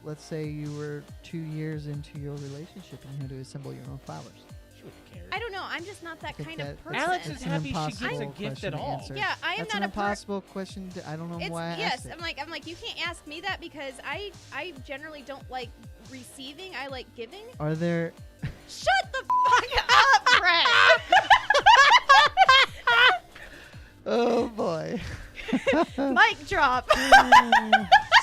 let's say you were 2 years into your relationship and you had to assemble your own flowers. She wouldn't care. I don't know. I'm just not that kind of person. Alex is It's an happy she impossible gets a gift question at to all. answer. Yeah, I am That's not an a impossible question. I don't know why I asked it. I'm like you can't ask me that because I generally don't like receiving. I like giving. Are there... Shut the fuck up, Brett. Oh, boy. Mic drop.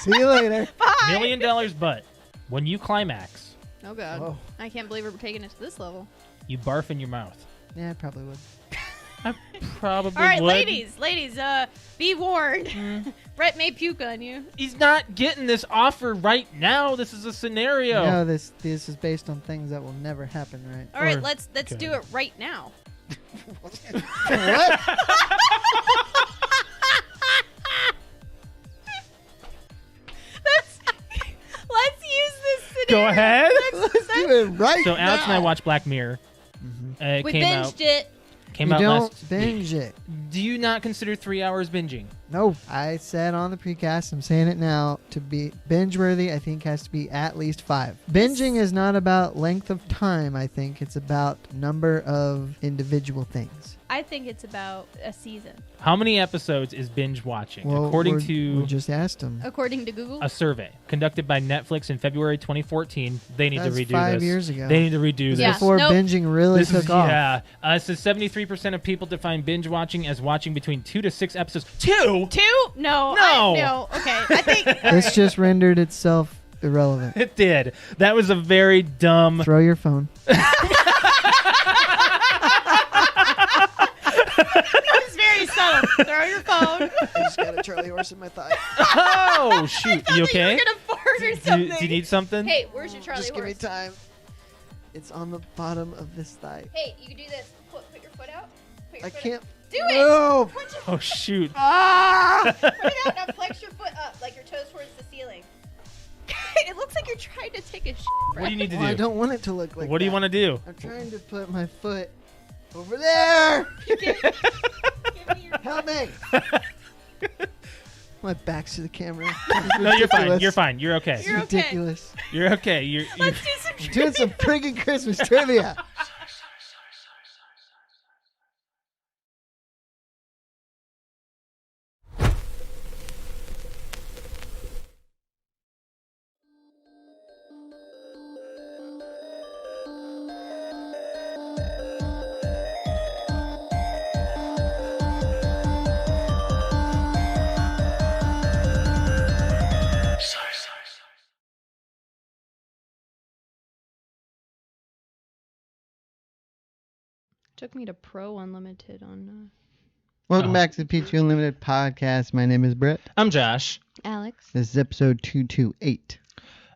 See you later. Bye. $1 million, but when you climax, Oh god. Whoa. I can't believe we're taking it to this level. you barf in your mouth. Yeah, I probably would. I probably All right, would. ladies, be warned. Brett may puke on you. He's not getting this offer right now. This is a scenario. No, this is based on things that will never happen, right? All right, Or- let's okay. do it right now. What? Let's use this scenario. Go ahead. Let's do it right So Alex and I now. watched Black Mirror. It We came binged out. it. Came You out don't last binge week. it. Do you not consider 3 hours binging? No, I said on the precast, I'm saying it now, to be binge-worthy, I think has to be at least 5. Binging is not about length of time, I think. It's about number of individual things. I think it's about a season, How many episodes is binge watching? Well, According we to just asked them. according to Google. a survey conducted by Netflix in February 2014, they need That's to redo 5 this. years ago. They need to redo Yeah. this. Before Nope. binging really This took is, off. yeah. It says 73% of people define binge watching as watching between 2 to 6 episodes. 2? 2? No. No. No. Okay. I think This just rendered itself irrelevant. It did. That was a very dumb. Throw your phone. It's very subtle. Throw your phone. I just got a Charlie horse in my thigh. Oh shoot! You You okay? were gonna fart or Do something. you need something? Hey, where's your Charlie Just give me horse? time. It's on the bottom of this thigh. Hey, you can do this. Put your foot out. Put your I foot can't. Out. Do it. No. Put your Oh shoot! Ah! Put it out. Now flex your foot up, like your toes towards the ceiling. It looks like you're trying to take a shit. What do you need to Well, I do? don't want it to look like What do you that. want to do? I'm trying to put my foot over there. Give me your Help me. My back's to the camera. No, you're fine. You're fine. You're okay. You're okay. ridiculous. You're okay. You're Let's do some I'm doing some friggin' Christmas trivia. Took me to PTOUnlimited on Welcome back to the PTOUnlimited podcast. My name is Brett. I'm Josh. Alex. This is episode 228.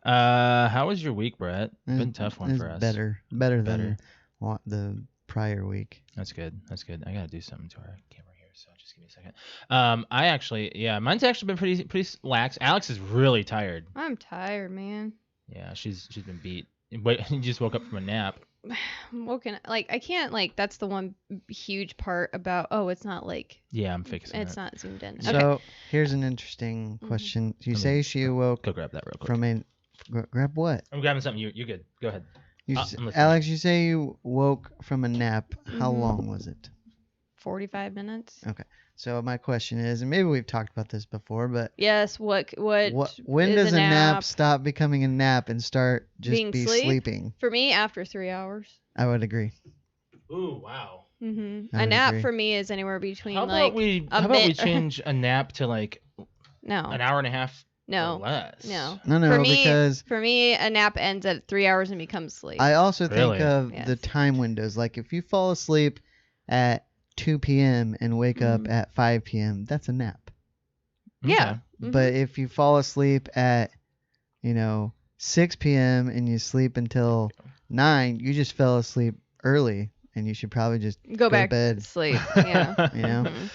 How was your week, Brett? Been a tough one It's for us. Better than the prior week. That's good. That's good. I gotta do something to our camera here, so just give me a second. I actually, mine's actually been pretty lax. Alex is really tired. I'm tired, man. Yeah, she's been beat. But you just woke up from a nap. I'm woken. Like I can't. Like that's the one huge part about. Oh, it's not like Yeah, I'm fixing it's it. not zoomed in. So Okay. here's an interesting question. You Let me- say she awoke Go grab that real quick. from a... Grab what? I'm grabbing something. You're good. Go ahead. You I'm s- listening. Alex, you say you woke from a nap. How Mhm. long was it? 45 minutes. So my question is, and maybe we've talked about this before, but Yes. What? when is does a a nap nap? stop becoming a nap and start just Being be sleep? sleeping? For me, after 3 hours. I would agree. Ooh, wow. Mm-hmm. I A would nap agree. for me is anywhere between How like about we a bit- change a nap to like no, an hour and a half or no, less? no. No, For me, because for me, a nap ends at 3 hours and becomes sleep. I also think Really? of Yes. the time windows. Like if you fall asleep at 2 p.m. and wake up Mhm. at 5 p.m., that's a nap. Yeah. Mhm. But if you fall asleep at, 6 p.m. and you sleep until 9, you just fell asleep early, and you should probably just Go to back bed. to sleep. Yeah. You know? Mhm.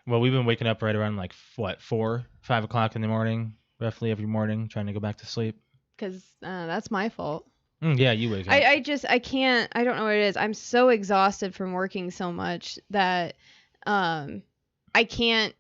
Well, we've been waking up right around like 4, 5 o'clock in the morning, roughly every morning, trying to go back to sleep. Because that's my fault. Yeah, you wake up. I can't, I don't know what it is. I'm so exhausted from working so much that I can't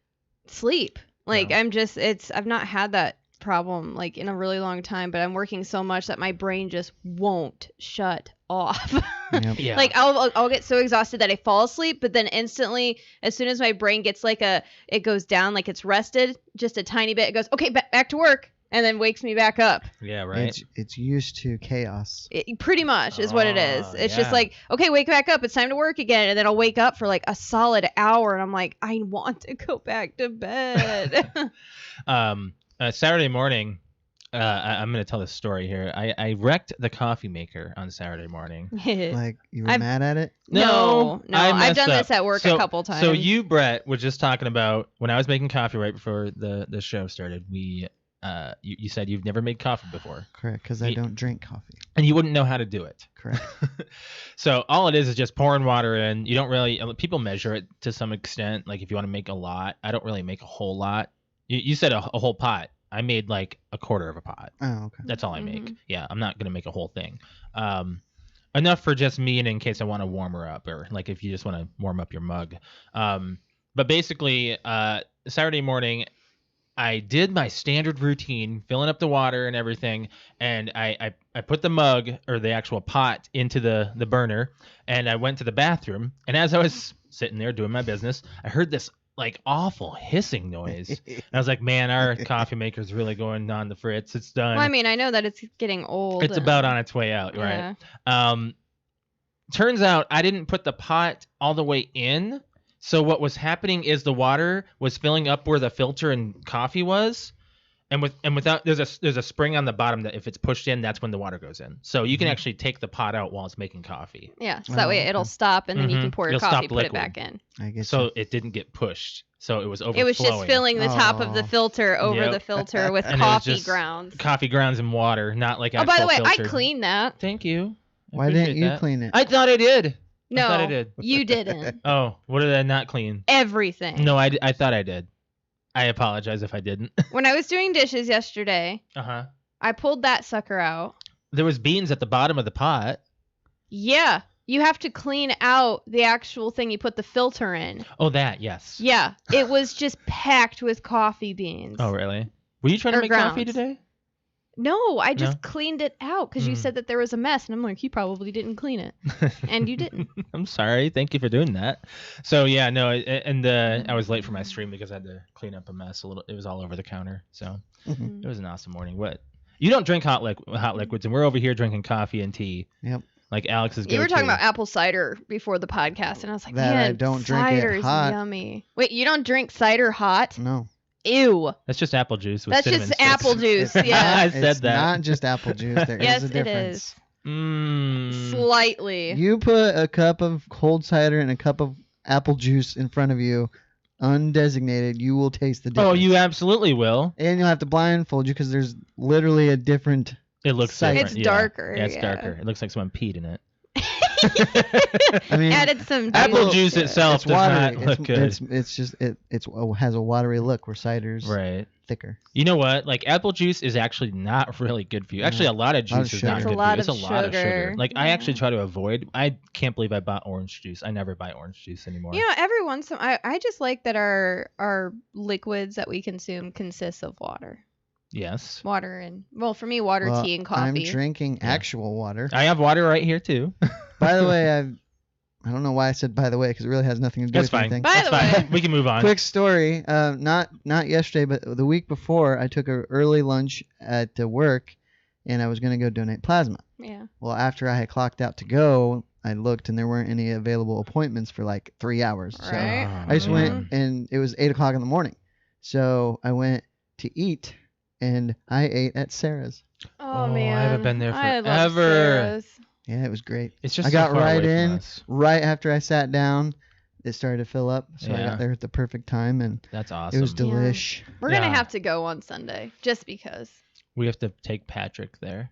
sleep. Like No. I've not had that problem like in a really long time, but I'm working so much that my brain just won't shut off. Yep. Yeah. Like I'll get so exhausted that I fall asleep, but then instantly, as soon as my brain gets like it goes down, like it's rested just a tiny bit, it goes, okay, back to work, and then wakes me back up. Yeah, right. It's used to chaos. It pretty much is what it is. Oh, It's just yeah. like, okay, wake back up. It's time to work again. And then I'll wake up for like a solid hour, and I'm like, I want to go back to bed. Saturday morning, I'm going to tell this story here. I wrecked the coffee maker on Saturday morning. Like, you were I've- mad at it? No, I I've messed done up. this at work a couple times. So you, Brett, were just talking about when I was making coffee right before the show started. You said you've never made coffee before, Correct, because I don't drink coffee. and you wouldn't know how to do it. Correct. So all it is just pouring water in. You don't really people measure it to some extent. Like if you want to make a lot, I don't really make a whole lot. You said a whole pot. I made like a quarter of a pot. Oh, okay. That's all I make. Mhm. Yeah, I'm not gonna make a whole thing. Enough for just me and in case I want to warm her up, or like if you just want to warm up your mug. But basically, Saturday morning, I did my standard routine, filling up the water and everything, and I put the mug or the actual pot into the burner, and I went to the bathroom. And as I was sitting there doing my business, I heard this like awful hissing noise. And I was like, man, our coffee maker's really going on the fritz. It's done. Well, I mean, I know that it's getting old. It's about on its way out, Yeah. right? Turns out I didn't put the pot all the way in. So what was happening is the water was filling up where the filter and coffee was. And without there's a spring on the bottom that if it's pushed in, that's when the water goes in. So you can actually take the pot out while it's making coffee. Yeah, so that way Oh, it'll okay. stop, and then you can Mhm. pour your You'll stop coffee, the put it liquid. back in. I guess So it didn't get pushed. So it was overflowing. It was just filling the top of the Oh. filter over Yep. the filter with And it was coffee just grounds. coffee grounds and water, not like Oh, actual by the way, filtered. I cleaned that. Thank you. I Why didn't appreciate you that. clean it? I thought I did. No, I thought I did. you didn't. Oh, what did I not clean? Everything. No, I thought I did. I apologize if I didn't. When I was doing dishes yesterday, Uh-huh. I pulled that sucker out. There was beans at the bottom of the pot. Yeah, you have to clean out the actual thing you put the filter in. Oh, that, yes. Yeah, it was just packed with coffee beans. Oh, really? Were you trying to Or make coffee grounds. today? No, I just No? cleaned it out because you Mm. said that there was a mess, and I'm like, you probably didn't clean it, and you didn't. I'm sorry. Thank you for doing that. So, yeah, no, and I was late for my stream because I had to clean up a mess a little. It was all over the counter. So it was an awesome morning. What? You don't drink hot liquids, and we're over here drinking coffee and tea. Yep. Like Alex's You were talking go-to. about apple cider before the podcast, and I was like, That I man, don't drink it cider's hot. yummy. Wait, you don't drink cider hot? No. Ew. That's just apple juice with That's cinnamon just sticks. apple juice. It's Yeah. I said it's that. not just apple juice. There is Yes, a it difference. is. Mm. Slightly. You put a cup of cold cider and a cup of apple juice in front of you, undesignated, you will taste the difference. Oh, you absolutely will. And you'll have to blindfold you because there's literally a different. It looks Cider. different. It's yeah. darker, Yeah, it's yeah. darker. It looks like someone peed in it. I mean, Added some Apple juice juice to it. itself it's does watery. not look good. It's just it has a watery look where cider's Right. thicker. You know what? Like apple juice is actually not really good for you. Actually, a lot of Lot of juice is not sugar. good It's a lot for you. It's a of lot of sugar. sugar. Like I Yeah. actually try to avoid. I can't believe I bought orange juice. I never buy orange juice anymore. You know, every once in I just like that our liquids that we consume consists of water. Yes. Water and, well, for me, water, Well, tea, and I'm coffee. drinking Yeah. actual water. I have water right here too. By the way, I don't know why I said by the way because it really has nothing to do That's with fine. anything. By That's the fine. way. We can move on. Quick story. Not yesterday, but the week before, I took an early lunch at work, and I was gonna go donate plasma. Yeah. Well, after I had clocked out to go, I looked and there weren't any available appointments for like 3 hours. So Right. I just Oh, went man. and it was 8 o'clock in the morning. So I went to eat and I ate at Sarah's. Oh, Oh, I man. haven't been there I love forever. Sarah's. Yeah, it was great. It's just I got so far right away from in. us. Right after I sat down, it started to fill up. So I Yeah. got there at the perfect time and That's awesome. it was Yeah. delish. We're Yeah. going to have to go on Sunday just because. We have to take Patrick there.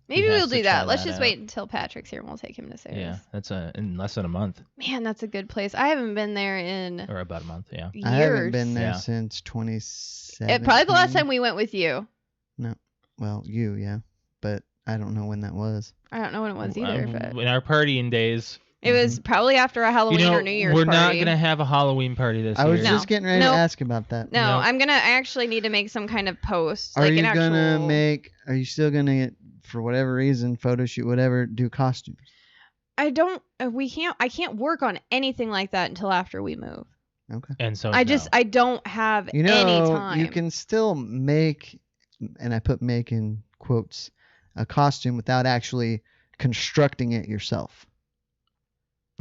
Maybe He has we'll to do try that. Let's that just out. wait until Patrick's here and we'll take him to Sarah's. Yeah, that's in less than a month Man, that's a good place. I haven't been there in or about a month. Yeah. years. I haven't been there Yeah. since 2017. Probably the last time we went with you. Well, yeah. But I don't know when that was. I don't know when it was either, but In our partying days, It was probably after a Halloween or New Year's we're party. not gonna have a Halloween party this year. I was No. just getting ready Nope. to ask about that. No, Nope. I actually need to make some kind of post. Are like you an actual... Are you still gonna, for whatever reason, photo shoot, whatever, do costumes? I can't work on anything like that until after we move. Okay. And so I don't have any time. You can still make, and I put make in quotes, a costume without actually constructing it yourself.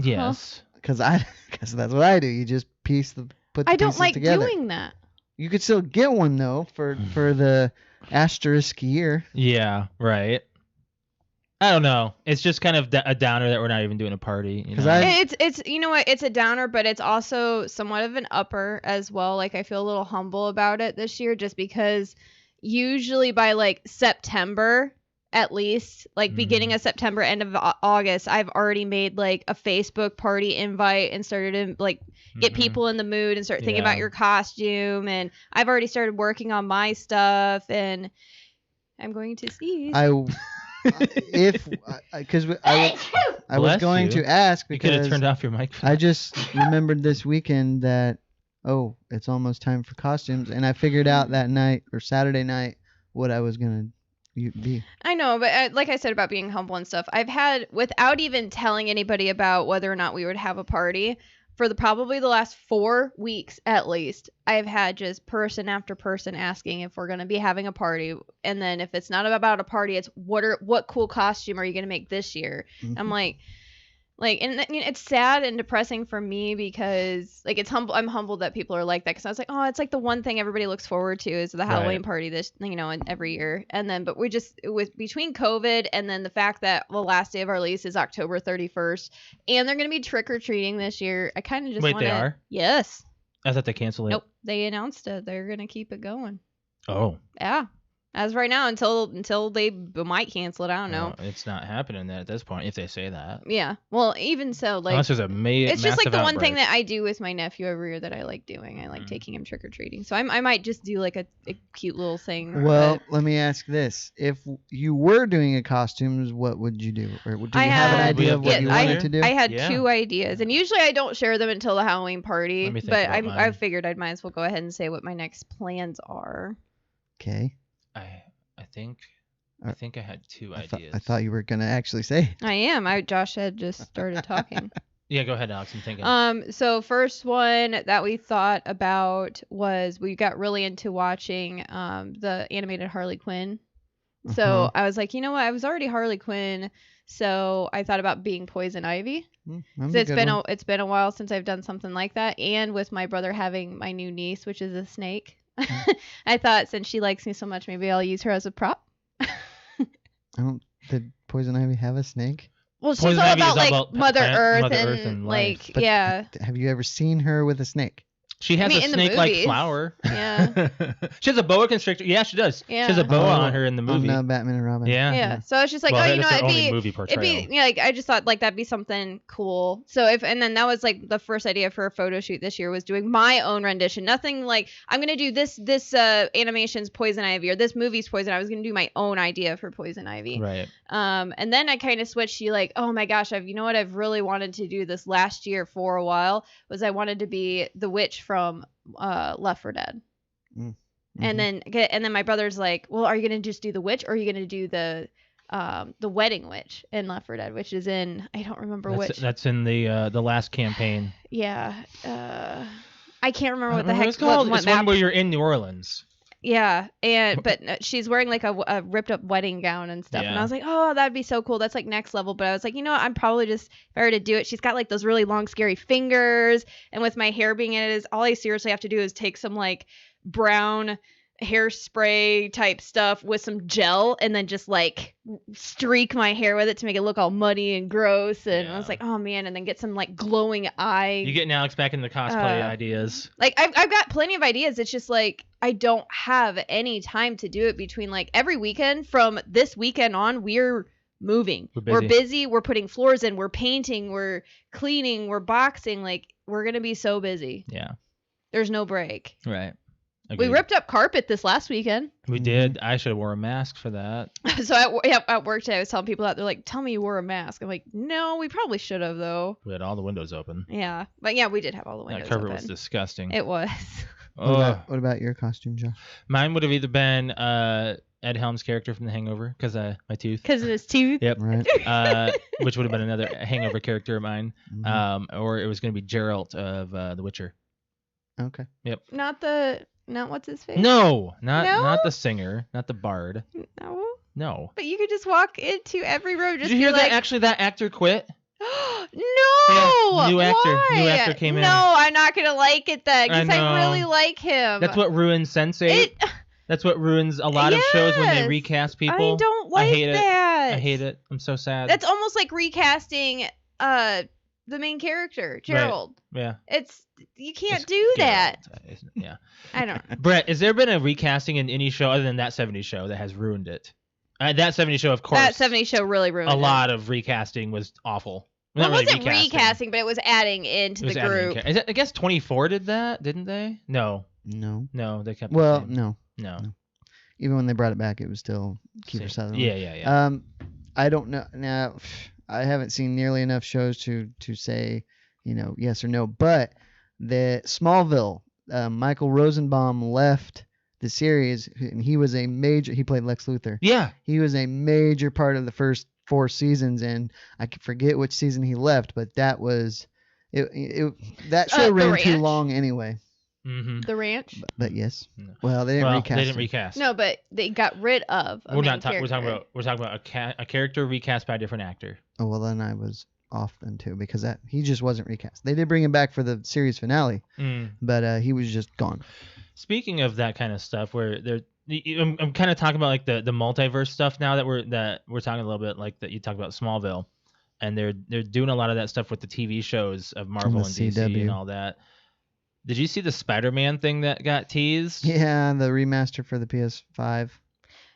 Yes. Because that's what I do. You just put the I don't pieces like together. doing that. You could still get one though for the asterisk year. Yeah. Right. I don't know. It's just kind of a downer that we're not even doing a party. You 'Cause know? It's you know what? It's a downer, but it's also somewhat of an upper as well. Like I feel a little humble about it this year, just because usually by like September, at least like beginning of September, end of August, I've already made like a Facebook party invite and started to like get people in the mood and start thinking about your costume. And I've already started working on my stuff, and I'm going to sneeze. Because I was Bless going you. to ask You could have because turned off your microphone. I just remembered this weekend that it's almost time for costumes, and I figured out that night or Saturday night what I was gonna be. I know, but like I said about being humble and stuff, I've had, without even telling anybody about whether or not we would have a party, for probably the last 4 weeks at least, I've had just person after person asking if we're going to be having a party. And then if it's not about a party, it's what cool costume are you going to make this year? I'm like, and it's sad and depressing for me because like I'm humbled that people are like that, because I was like, oh, it's like the one thing everybody looks forward to is the Halloween party and every year. And then but we just, with between COVID and then the fact that the last day of our lease is October 31st and they're going to be trick-or-treating this year, I kind of just Wait, want to... they are? Yes. I thought they canceled it. Nope, they announced it. They're going to keep it going. Oh. Yeah. As right now, until they might cancel it, I don't know. It's not happening at this point if they say that. Yeah. Well, even so, like, Unless there's it's just like the one thing outbreak. that I do with my nephew every year that I like doing. I like taking him trick or treating. So I might just do like a cute little thing. Well, but let me ask this: if you were doing a costumes, what would you do? Or do you I have an had- idea of what Yeah, you I- wanted to do? I had Yeah. 2 ideas, and usually I don't share them until the Halloween party. Let me think But about I mine. figured I might as well go ahead and say what my next plans are. Okay. I think I had 2 ideas. I thought you were gonna actually say. I am. Josh had just started talking. Yeah, go ahead, Alex. I'm thinking. So first one that we thought about was we got really into watching the animated Harley Quinn. So I was like, you know what? I was already Harley Quinn, so I thought about being Poison Ivy. So it's been a while since I've done something like that, and with my brother having my new niece, which is a snake, I thought since she likes me so much, maybe I'll use her as a prop. Did Poison Ivy have a snake? Well, she's Poison all Ivy is about all like about Mother Earth Mother and Earth and like life. But yeah. Have you ever seen her with a snake? She has a in the snake-like movies. flower. Yeah. She has a boa constrictor. Yeah, she does. Yeah. She has a boa Oh, on her in the movie. On Batman and Robin. Yeah. Yeah. So I was just like, Well, oh, you know, that's it'd their only be movie portrayal. like I just thought like that'd be something cool. So and then that was like the first idea for a photo shoot this year was doing my own rendition. Nothing like I'm gonna do this animation's Poison Ivy or this movie's Poison Ivy. I was gonna do my own idea for Poison Ivy. Right. And then I kind of switched to like, oh my gosh, I've really wanted to do this last year for a while was I wanted to be the witch from Left 4 Dead. And then my brother's like, well, are you gonna just do the witch or are you gonna do the wedding witch in Left 4 Dead, which is in I don't remember which. That's in the last campaign. Yeah. I can't remember what the heck it's called. what It's map. one where you're in New Orleans. Yeah, but she's wearing like a ripped up wedding gown and stuff, and I Yeah. was like, oh, that'd be so cool. That's like next level. But I was like, you know what? I'm probably just if I were to do it, she's got like those really long, scary fingers, and with my hair being in it, all I seriously have to do is take some like brown hairspray type stuff with some gel, and then just like streak my hair with it to make it look all muddy and gross. And I was Yeah. like, oh man, and then get some like glowing eye. You getting Alex back in the cosplay ideas. Like I've got plenty of ideas. It's just like I don't have any time to do it between like every weekend from this weekend on. We're moving. We're busy. We're putting floors in. We're painting. We're cleaning. We're boxing. Like we're gonna be so busy. Yeah. There's no break. Right. We ripped up carpet this last weekend. We did. I should have wore a mask for that. So at work today, I was telling people that they're like, "Tell me you wore a mask." I'm like, "No, we probably should have though." We had all the windows open. Yeah, but yeah, we did have all the windows That carpet open. was disgusting. It was. What about your costume, Josh? Mine would have either been Ed Helms' character from The Hangover, because my tooth. Because of his tooth. Yep. Right. Which would have been another Hangover character of mine. Mhm. Or it was going to be Geralt of The Witcher. Okay. Yep. Not what's his face. No, not No? the singer, not the bard. No. No. But you could just walk into every room. Just Did you hear be that? like, Actually, that actor quit. No. New actor. Why? New actor came in. No, I'm not gonna like it then because I I, know. really like him. That's what ruins Sense8. It. That's what ruins a lot of shows when they Yes. recast people. I don't like hate it. that. I hate it. I'm so sad. That's almost like recasting the main character, Gerald. Yeah. It's you can't It's do Geralt. that. Yeah. I don't. Brett, has there been a recasting in any show other than That 70s Show that has ruined it? That 70s Show, of course. That 70s show really ruined A it. lot of recasting was awful. Well, Not it really wasn't recasting, but it was adding into It was the adding group. I guess 24 did that, didn't they? No, No. they kept. Well, the same. no. No. Even when they brought it back, it was still Kiefer Same. Sutherland. Yeah. I don't know. Now, I haven't seen nearly enough shows to say, yes or no. But the Smallville, Michael Rosenbaum left the series, and he was a major. He played Lex Luthor. Yeah. He was a major part of the first 4 seasons, and I can forget which season he left, but that was that show The ran too Ranch. long anyway. Mm-hmm. The ranch. But yes. No. Well, they didn't recast. They didn't him. recast. No, but they got rid of. We're not talking. We're talking about a character recast by a different actor. Oh well, then I was off then too because he just wasn't recast. They did bring him back for the series finale, but he was just gone. Speaking of that kind of stuff, where I'm kind of talking about like the multiverse stuff now that we're talking a little bit like that you talked about Smallville, and they're doing a lot of that stuff with the TV shows of Marvel and DC CW. and all that. Did you see the Spider-Man thing that got teased? Yeah, the remaster for the PS5.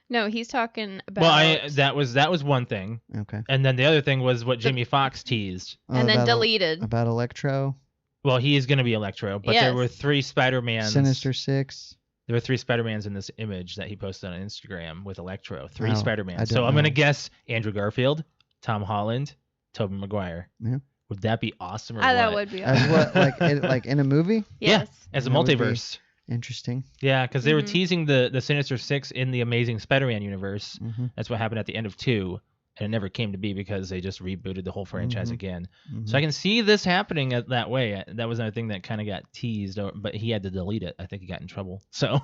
No, he's talking about. Well, that was one thing, Okay. and then the other thing was what Jamie Foxx teased. and then about deleted. about Electro, Well, he is going to be Electro, but there Yes. were 3 Spider-Mans. Sinister Six. There were 3 Spider-Mans in this image that he posted on Instagram with Electro. 3 Oh, Spider-Mans. I So don't I'm going to know. guess Andrew Garfield, Tom Holland, Tobey Maguire. Yeah. Would that be awesome or That what? would be As awesome. what like in a movie? Yes. As a That would be- multiverse. Interesting. Yeah, because they were Mhm. teasing the Sinister Six in the Amazing Spider-Man universe. Mm-hmm. That's what happened at the end of 2. And it never came to be because they just rebooted the whole franchise Mhm. again. Mm-hmm. So I can see this happening that way. That was another thing that kind of got teased, but he had to delete it. I think he got in trouble. So,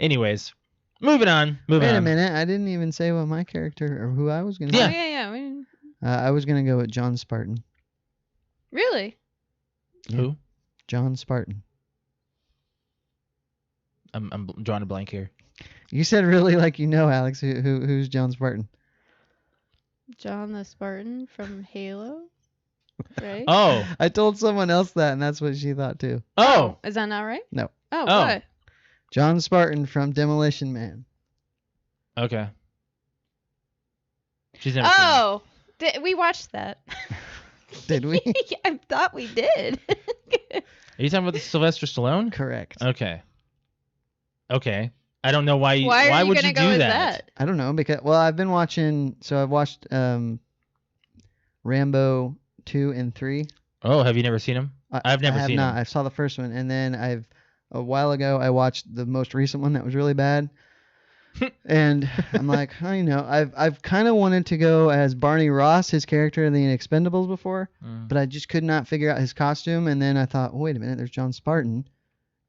anyways, moving on. Wait a minute, I didn't even say what my character or who I was gonna. Yeah. Oh, yeah. I mean, I was gonna go with John Spartan. really? Who? John Spartan. I'm drawing a blank here. You said really like Alex. Who's John Spartan? John the Spartan from Halo, right? Oh, I told someone else that, and that's what she thought too. oh, Is that not right? No. Oh, Oh. what? John Spartan from Demolition Man. okay. She's never seen it. Oh, we watched that. Did we? I thought we did. Are you talking about the Sylvester Stallone? Correct. Okay. Okay. I don't know why. Why are you would gonna you go do with that? I don't know because I've been watching. So I've watched Rambo 2 and 3. Oh, have you never seen him? I've never I have seen not. him. I saw the first one, and then a while ago I watched the most recent one that was really bad. And I'm like, I've kind of wanted to go as Barney Ross, his character in the Expendables before, but I just could not figure out his costume. And then I thought, wait a minute, there's John Spartan,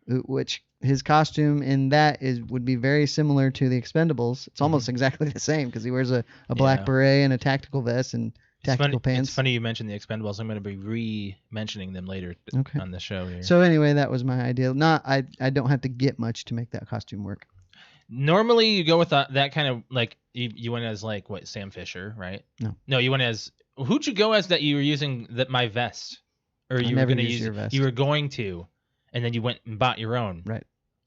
which his costume in that would be very similar to the Expendables. It's almost exactly the same because he wears a black Yeah. beret and a tactical vest and tactical pants. It's funny you mentioned the Expendables. I'm going to be re-mentioning them later Okay. on the show here. So anyway, that was my idea. I don't have to get much to make that costume work. Normally, you go with that kind of like you went as like what Sam Fisher, right? No, you went as who'd you go as that you were using my vest, or you were never going to used use your vest. You were going to, and then you went and bought your own. Right.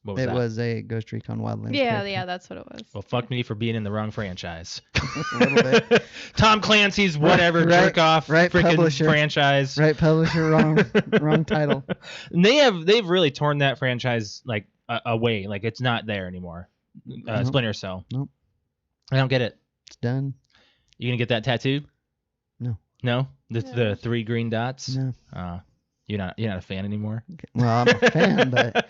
What was It that? was a Ghost Recon Wildlands. Yeah, character. yeah, that's what it was. Well, fuck me for being in the wrong franchise. A little bit. Tom Clancy's whatever Right, jerk off right freaking publisher. franchise. Right, publisher, wrong title. And they've really torn that franchise like away. Like it's not there anymore. Nope. Splinter Cell. Nope. I don't get it. It's done. You gonna get that tattoo? No. No? No. The 3 green dots? No. You're not a fan anymore? Okay. Well, I'm a fan, but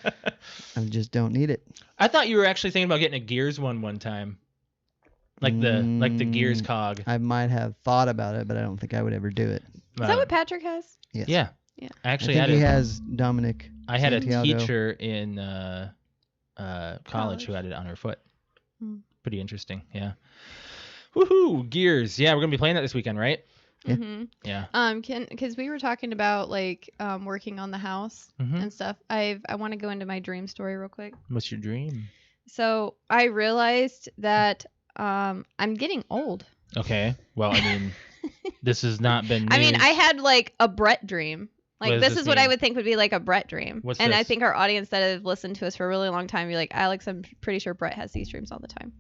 I just don't need it. I thought you were actually thinking about getting a Gears one time. Like the Gears cog. I might have thought about it, but I don't think I would ever do it. Is that what Patrick has? Yes. Yeah. Yeah. I I actually think had he it. has Dominic. I had a Santiago. teacher in college who had it on her foot. Hmm. Pretty interesting. Yeah. Woohoo! Gears. Yeah, we're gonna be playing that this weekend, right? Yeah. Mm-hmm. Yeah. Because we were talking about like working on the house Mhm. and stuff. I want to go into my dream story real quick. What's your dream? So I realized that I'm getting old. Okay. Well, I mean, this has not been. News. I mean, I had like a Brett dream. What Like does this this is what I mean? would think would be like a Brett dream. What's and I this? think our audience that have listened to us for a really long time, you're like, Alex, I'm pretty sure Brett has these dreams all the time.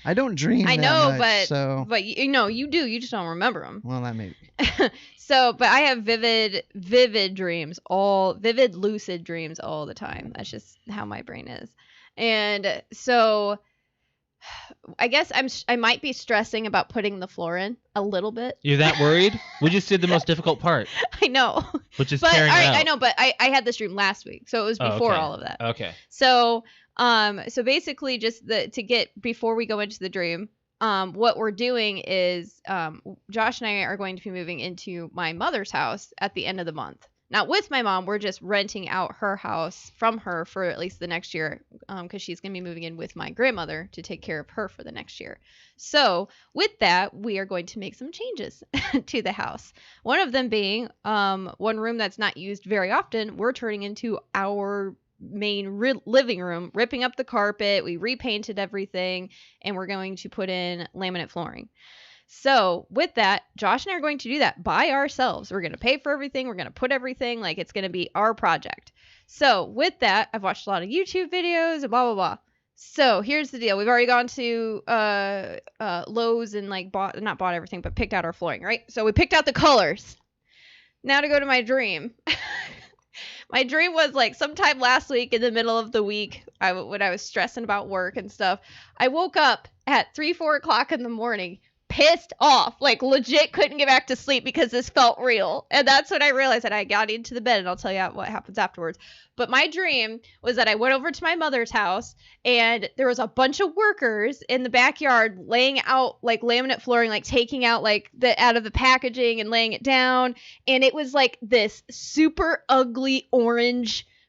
I don't dream. I that know, much, so But you know, you do. You just don't remember them. well, that may be. So, but I have vivid dreams, vivid lucid dreams all the time. That's just how my brain is. And so I guess I might be stressing about putting the floor in a little bit. You're that worried? We just did the most difficult part, I know. which is But all tearing it right, out. I know, but I had this dream last week. So it was Oh, before okay. all of that. Okay. So so basically just to get before we go into the dream, what we're doing is Josh and I are going to be moving into my mother's house at the end of the month. Not with my mom, we're just renting out her house from her for at least the next year, because she's going to be moving in with my grandmother to take care of her for the next year. So with that, we are going to make some changes to the house. One of them being one room that's not used very often, we're turning into our main living room, ripping up the carpet. We repainted everything, and we're going to put in laminate flooring. So with that, Josh and I are going to do that by ourselves. We're going to pay for everything. We're going to put everything, like it's going to be our project. So with that, I've watched a lot of YouTube videos and blah, blah, blah. So here's the deal. We've already gone to Lowe's and like not bought everything, but picked out our flooring, right? So we picked out the colors. Now to go to my dream. My dream was like sometime last week in the middle of the week, when I was stressing about work and stuff, I woke up at 3-4 o'clock in the morning, pissed off, like legit couldn't get back to sleep because this felt real. And that's when I realized that I got into the bed, and I'll tell you what happens afterwards. But my dream was that I went over to my mother's house, and there was a bunch of workers in the backyard laying out like laminate flooring, like taking out like out of the packaging and laying it down. And it was like this super ugly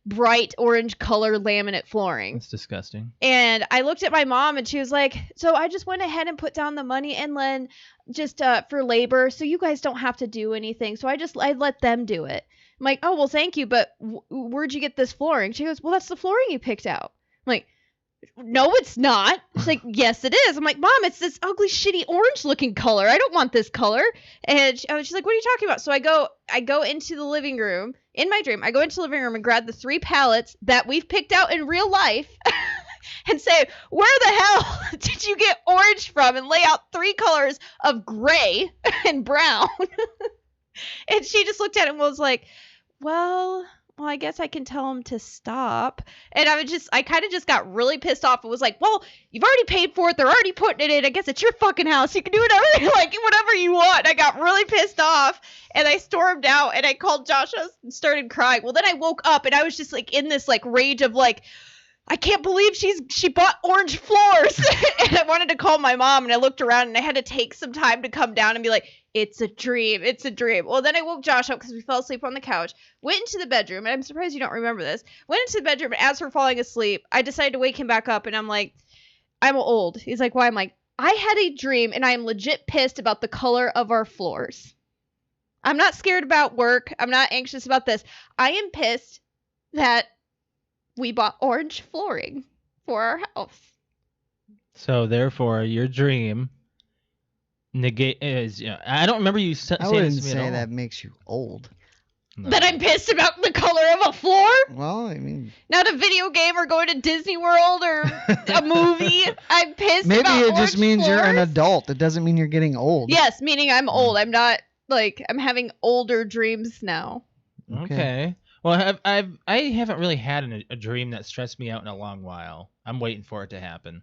bright orange color laminate flooring. That's disgusting. And I looked at my mom, and she was like, so I just went ahead and put down the money and then just for labor, so you guys don't have to do anything. So I let them do it. I'm like, oh, well, thank you, but where'd you get this flooring? She goes, well, that's the flooring you picked out. I'm like, no, it's not. She's like, yes, it is. I'm like, Mom, it's this ugly, shitty orange looking color. I don't want this color. And she's like, what are you talking about? So I go into the living room in my dream. I go into the living room and grab the 3 pallets that we've picked out in real life and say, where the hell did you get orange from? And lay out 3 colors of gray and brown. And she just looked at it and was like, well, I guess I can tell him to stop. And I kind of just got really pissed off. It was like, well, you've already paid for it. They're already putting it in. I guess it's your fucking house. You can do whatever, like whatever you want. I got really pissed off, and I stormed out, and I called Josh and started crying. Well, then I woke up, and I was just like in this like rage of like, I can't believe she bought orange floors. And I wanted to call my mom, and I looked around, and I had to take some time to come down and be like, it's a dream. It's a dream. Well, then I woke Josh up because we fell asleep on the couch, went into the bedroom, and I'm surprised you don't remember this. Went into the bedroom, and as we're falling asleep, I decided to wake him back up, and I'm like, I'm old. He's like, why? I'm like, I had a dream, and I am legit pissed about the color of our floors. I'm not scared about work. I'm not anxious about this. I am pissed that we bought orange flooring for our house. So therefore, your dream negate is. I don't remember you saying I this wouldn't to me at say all. that makes you old. That I'm pissed about the color of a floor? Well, I mean, Not a video game or going to Disney World or a movie. I'm pissed maybe about it just orange means you're an floors. adult. It doesn't mean you're getting old. Yes, meaning I'm old. I'm not, like, I'm having older dreams now. Okay. Well, I haven't really had a dream that stressed me out in a long while. I'm waiting for it to happen.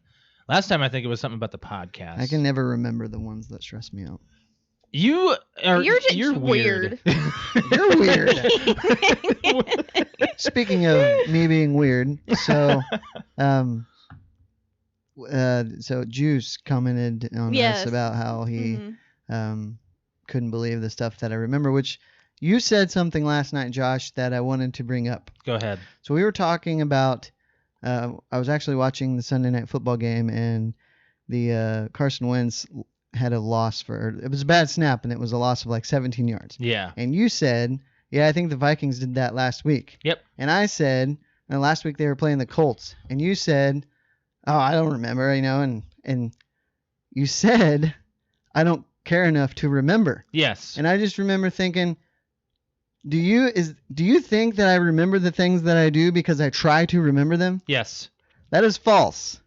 Last time I think it was something about the podcast. I can never remember the ones that stress me out. You're just weird. You're weird. Speaking of me being weird, so so Juice commented on Yes. us about how he Mhm. couldn't believe the stuff that I remember, which you said something last night, Josh, that I wanted to bring up. Go ahead. So we were talking about I was actually watching the Sunday night football game, and the Carson Wentz had a loss it was a bad snap, and it was a loss of like 17 yards. Yeah. And you said, yeah, I think the Vikings did that last week. Yep. And I said, last week they were playing the Colts. And you said, oh, I don't remember, and you said, I don't care enough to remember. Yes. And I just remember thinking, do you think that I remember the things that I do because I try to remember them? Yes. That is false.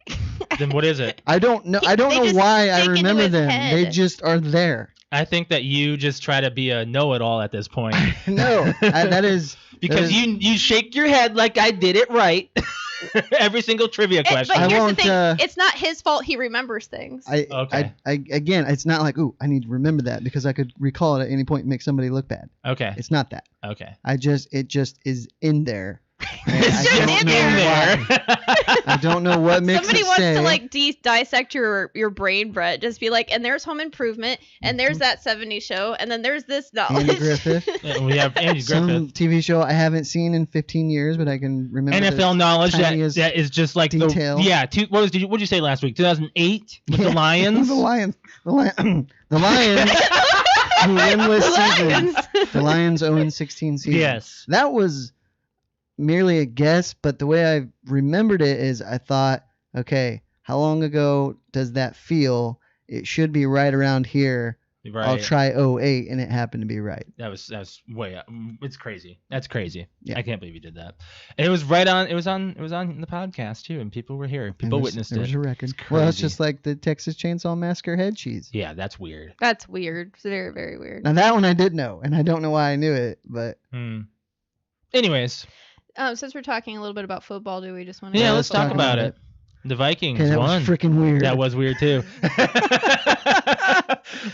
Then what is it? I don't know. I don't They know just why I stick into remember his them. head. They just are there. I think that you just try to be a know-it-all at this point. No, that is Because you shake your head like I did it right. Every single trivia question. I But here's won't, the thing. It's not his fault he remembers things. Okay. Again, it's not like, ooh, I need to remember that because I could recall it at any point and make somebody look bad. Okay. It's not that. Okay. It just is in there. It's just in there. I don't know what makes Somebody it wants say. to like dissect your brain, Brett. Just be like, and there's Home Improvement, and there's that '70s show, and then there's this knowledge. Andy Griffith. Yeah, we have Andy Some Griffith. TV show I haven't seen in 15 years, but I can remember. NFL knowledge that tiniest is just like detail. What did you say last week? 2008 with the Lions. the Lions. The Lions. Who winless season. The Lions 0-16 season. Yes. That was merely a guess, but the way I remembered it is I thought, okay, how long ago does that feel? It should be right around here. Right. I'll try 08, and it happened to be right. That's way up. It's crazy. That's crazy. Yeah. I can't believe you did that. And it was right on. It was on the podcast too, and people were here. People witnessed There was it. a record. It's Well, it's crazy. just like the Texas Chainsaw Massacre head cheese. Yeah, that's weird. That's weird. It's very, very weird. Now that one I did know, and I don't know why I knew it, but Anyways, Since we're talking a little bit about football, do we just want to? yeah, let's talk about it. The Vikings okay, that won. was freaking weird. That was weird too.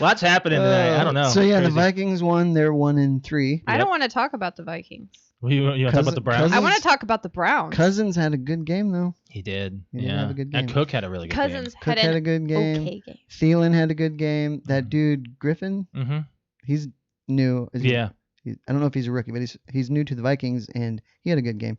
Lots happening tonight. I don't know. So yeah, the Crazy. Vikings won. They're 1-3. I don't want to talk about the Vikings. You want to talk about the Browns? I want to talk about the Browns. Cousins had a good game though. He did. He did Yeah. have a good And game. Cook had a really good Cousins Cook had had a an good game. okay game. Thielen had a good game. That dude Griffin, game. Mm-hmm. he's new. Yeah. I don't know if he's a rookie, but he's new to the Vikings, and he had a good game.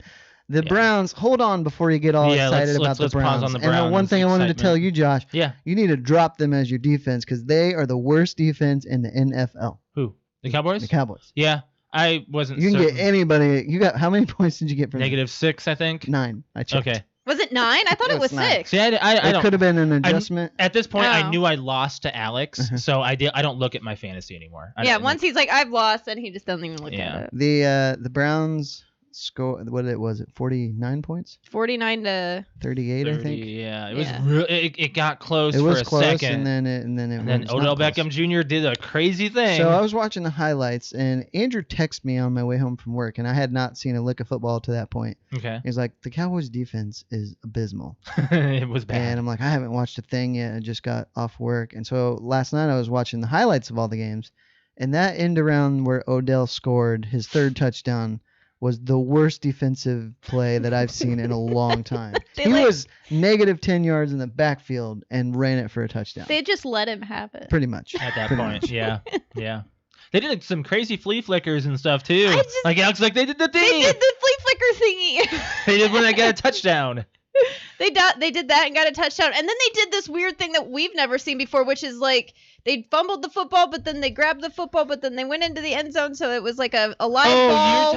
The Yeah. Browns, hold on before you get all Yeah, excited about let's the pause Browns. on the And the one Browns thing I wanted to excitement. tell you, Josh, Yeah. you need to drop them as your defense because they are the worst defense in the NFL. Who? The Cowboys? The Cowboys. Yeah. I wasn't You can certain. get anybody. You got how many points did you get from them? -6, I think. 9? I checked. Okay. Was it 9? I thought it was It's 9. 6. See, I It don't. could have been an adjustment. At this point, I Oh. knew I lost to Alex, Uh-huh. so I don't look at my fantasy anymore. I Yeah, don't- once he's like, I've lost, and he just doesn't even look Yeah. at it. The Browns score. What was it? 49 points. 49 to 38, I 30, think. Yeah, it was. Yeah. It got close It was for a close, second, and then it was Odell not close. Beckham Jr. did a crazy thing. So I was watching the highlights, and Andrew texted me on my way home from work, and I had not seen a lick of football to that point. Okay. He was like, "The Cowboys' defense is abysmal," It was bad. and I'm like, "I haven't watched a thing yet. I just got off work." And so last night I was watching the highlights of all the games, and that end around where Odell scored his third touchdown was the worst defensive play that I've seen in a long time. They He like- was negative 10 yards in the backfield and ran it for a touchdown. They just let him have it. Pretty much. At that Pretty point, much. yeah. They did some crazy flea flickers and stuff too. I just- Alex, like they did the They thing. did the flea flicker thingy. They did when they got a touchdown. They did that and got a touchdown. And then they did this weird thing that we've never seen before, which is like they fumbled the football, but then they grabbed the football, but then they went into the end zone, so it was like a live ball.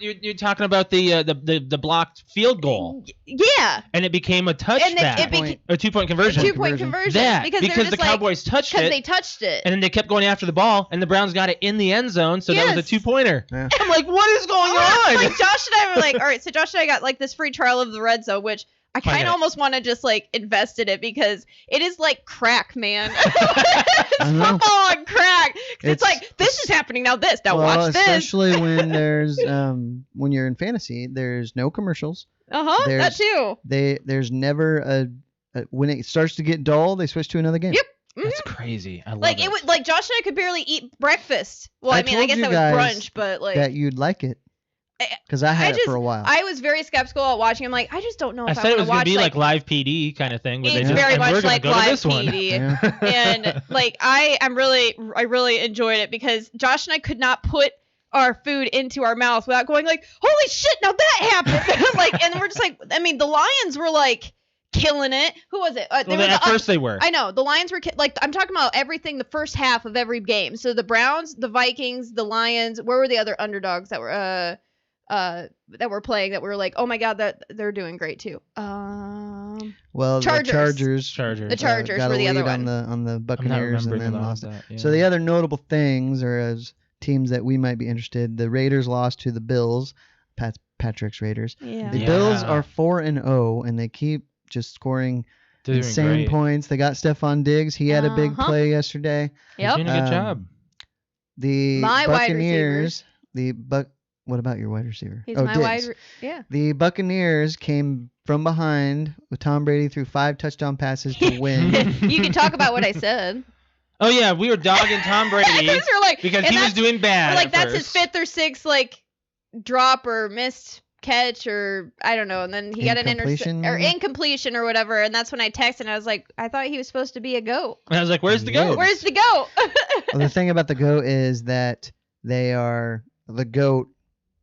You're talking about the blocked field goal. Yeah. And it became a touchback. A 2-point conversion. 2-point conversion. That because the Cowboys touched it. Because they touched it. And then they kept going after the ball, and the Browns got it in the end zone, so that was a 2-pointer. Yeah. I'm like, what is going on? Like Josh and I were like, all right, so Josh and I got like this free trial of the red zone, which I kind of almost want to just like invest in it because it is like crack, man. It's football on crack. It's like, this is happening now. Watch this. Especially when there's when you're in fantasy, there's no commercials. That too. There's never when it starts to get dull, they switch to another game. Yep. That's crazy. I love like it. Like Josh and I could barely eat breakfast. Well, I mean, I guess that was brunch, but like that you'd like it. Because I had it for a while. I was very skeptical at watching. I'm like, I just don't know if I said it was going to be like live PD kind of thing. Where it's they very much we're like go live to this PD. One. And like I really enjoyed it because Josh and I could not put our food into our mouth without going like, holy shit, now that happened. Like, and we're just like, I mean, the Lions were like killing it. Who was it? At first they were. I know. The Lions were like, I'm talking about everything the first half of every game. So the Browns, the Vikings, the Lions, where were the other underdogs that were playing that were like, oh my god, that they're doing great too. Well, Chargers. The Chargers got were the other one on the Buccaneers and then lost. So the other notable things are as teams that we might be interested. The Raiders lost to the Bills. Patrick's Raiders. Yeah. The Bills are 4-0 and they keep just scoring insane points. They got Stephon Diggs. He had a big play yesterday. Yep. He's doing a good job. The my Buccaneers. What about your wide receiver? He's my Diggs. yeah. The Buccaneers came from behind with Tom Brady threw 5 touchdown passes to win. You can talk about what I said. Oh yeah, we were dogging Tom Brady like, because he was doing bad. Like that's his 5th or 6th like drop or missed catch or I don't know, and then he got an incompletion or whatever, and that's when I texted and I was like, I thought he was supposed to be a GOAT. And I was like, where's the GOAT? Where's the GOAT? Well, the thing about the GOAT is that they are the GOAT.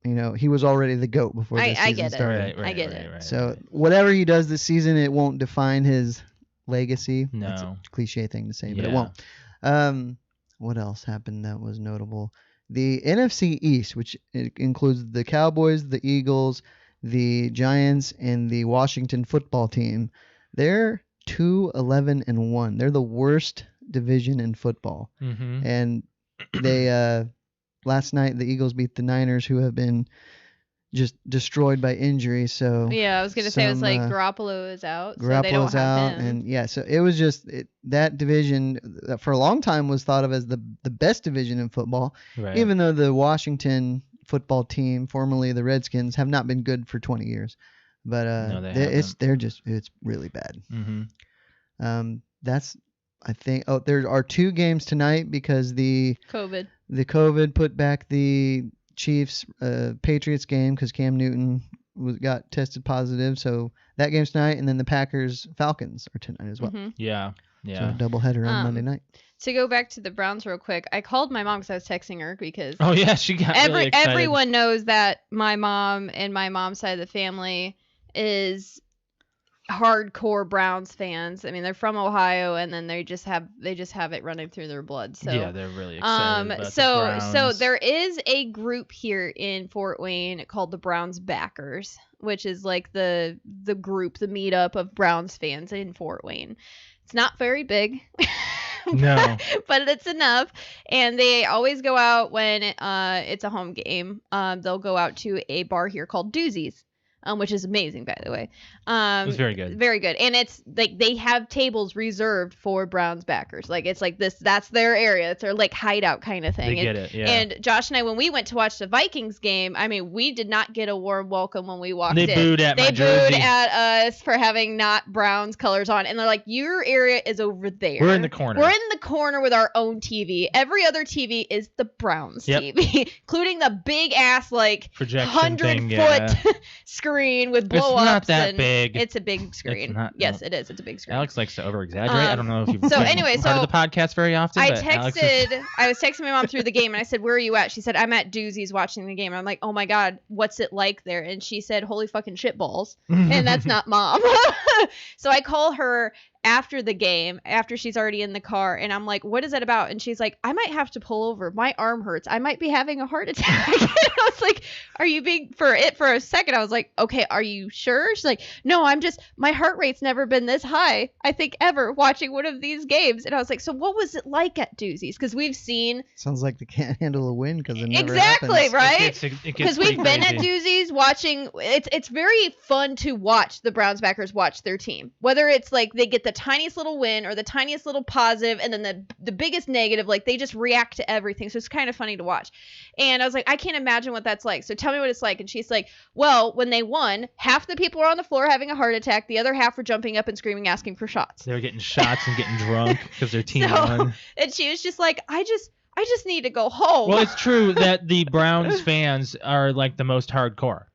You know, he was already the GOAT before the season started. I get it. So whatever he does this season, it won't define his legacy. No. That's a cliche thing to say, but it won't. What else happened that was notable? The NFC East, which includes the Cowboys, the Eagles, the Giants, and the Washington football team, they're 2-11-1. They're the worst division in football. Mm-hmm. And they last night the Eagles beat the Niners, who have been just destroyed by injury. So yeah, I was gonna say it was like Garoppolo is out. Garoppolo's out, and so it was just that division for a long time was thought of as the best division in football. Right. Even though the Washington football team, formerly the Redskins, have not been good for 20 years, but it's really bad. Mm-hmm. That's I think. Oh, there are 2 games tonight because the COVID put back the Chiefs Patriots game because Cam Newton got tested positive, so that game's tonight, and then the Packers Falcons are tonight as well. Mm-hmm. Yeah. So a doubleheader on Monday night. To go back to the Browns real quick, I called my mom because I was texting her because she got really excited. Everyone knows that my mom and my mom's side of the family is hardcore Browns fans. I mean, they're from Ohio, and then they just have it running through their blood. So yeah, they're really excited about the Browns. So there is a group here in Fort Wayne called the Browns Backers, which is like the group, the meetup of Browns fans in Fort Wayne. It's not very big. No. But it's enough. And they always go out when it's a home game. They'll go out to a bar here called Doozies. Which is amazing, by the way. It was very good. Very good. And it's like they have tables reserved for Browns backers. Like it's like this, that's their area. It's their like hideout kind of thing. They get it, yeah. And Josh and I, when we went to watch the Vikings game, I mean, we did not get a warm welcome when we walked in. They booed at my jersey. They booed at us for having not Browns colors on. And they're like, your area is over there. We're in the corner. We're in the corner with our own TV. Every other TV is the Browns TV, including the big ass like projection 100-foot thing, screen screen with blow ups. not that and big. It's a big screen. not, yes, no. it is. It's a big screen. Alex likes to over exaggerate. I don't know if you've so been anyway, part of the podcast very often. I but Alex is- I was texting my mom through the game and I said, "Where are you at?" She said, "I'm at Doozy's watching the game." I'm like, "Oh my god, what's it like there?" And she said, "Holy fucking shit balls." And that's not mom. So I call her after the game, after she's already in the car, and I'm like, "What is that about?" And she's like, "I might have to pull over. My arm hurts. I might be having a heart attack." And I was like, "Are you being for a second?" I was like, "Okay, are you sure?" She's like, "No, I'm just my heart rate's never been this high, I think, ever watching one of these games." And I was like, "So what was it like at Doozy's? Because we've seen Sounds like they can't handle a win because it never exactly happens. right." It gets Because we've pretty been at crazy. Doozy's watching. It's very fun to watch the Browns backers watch their team. Whether it's like they get the tiniest little win or the tiniest little positive, and then the biggest negative, like they just react to everything. So it's kind of funny to watch. And I was like, I can't imagine what that's like. So tell me what it's like. And she's like, well, when they won, half the people were on the floor having a heart attack. The other half were jumping up and screaming, asking for shots. They were getting shots and getting drunk because their team won. And she was just like, I just need to go home. Well, it's true that the Browns fans are like the most hardcore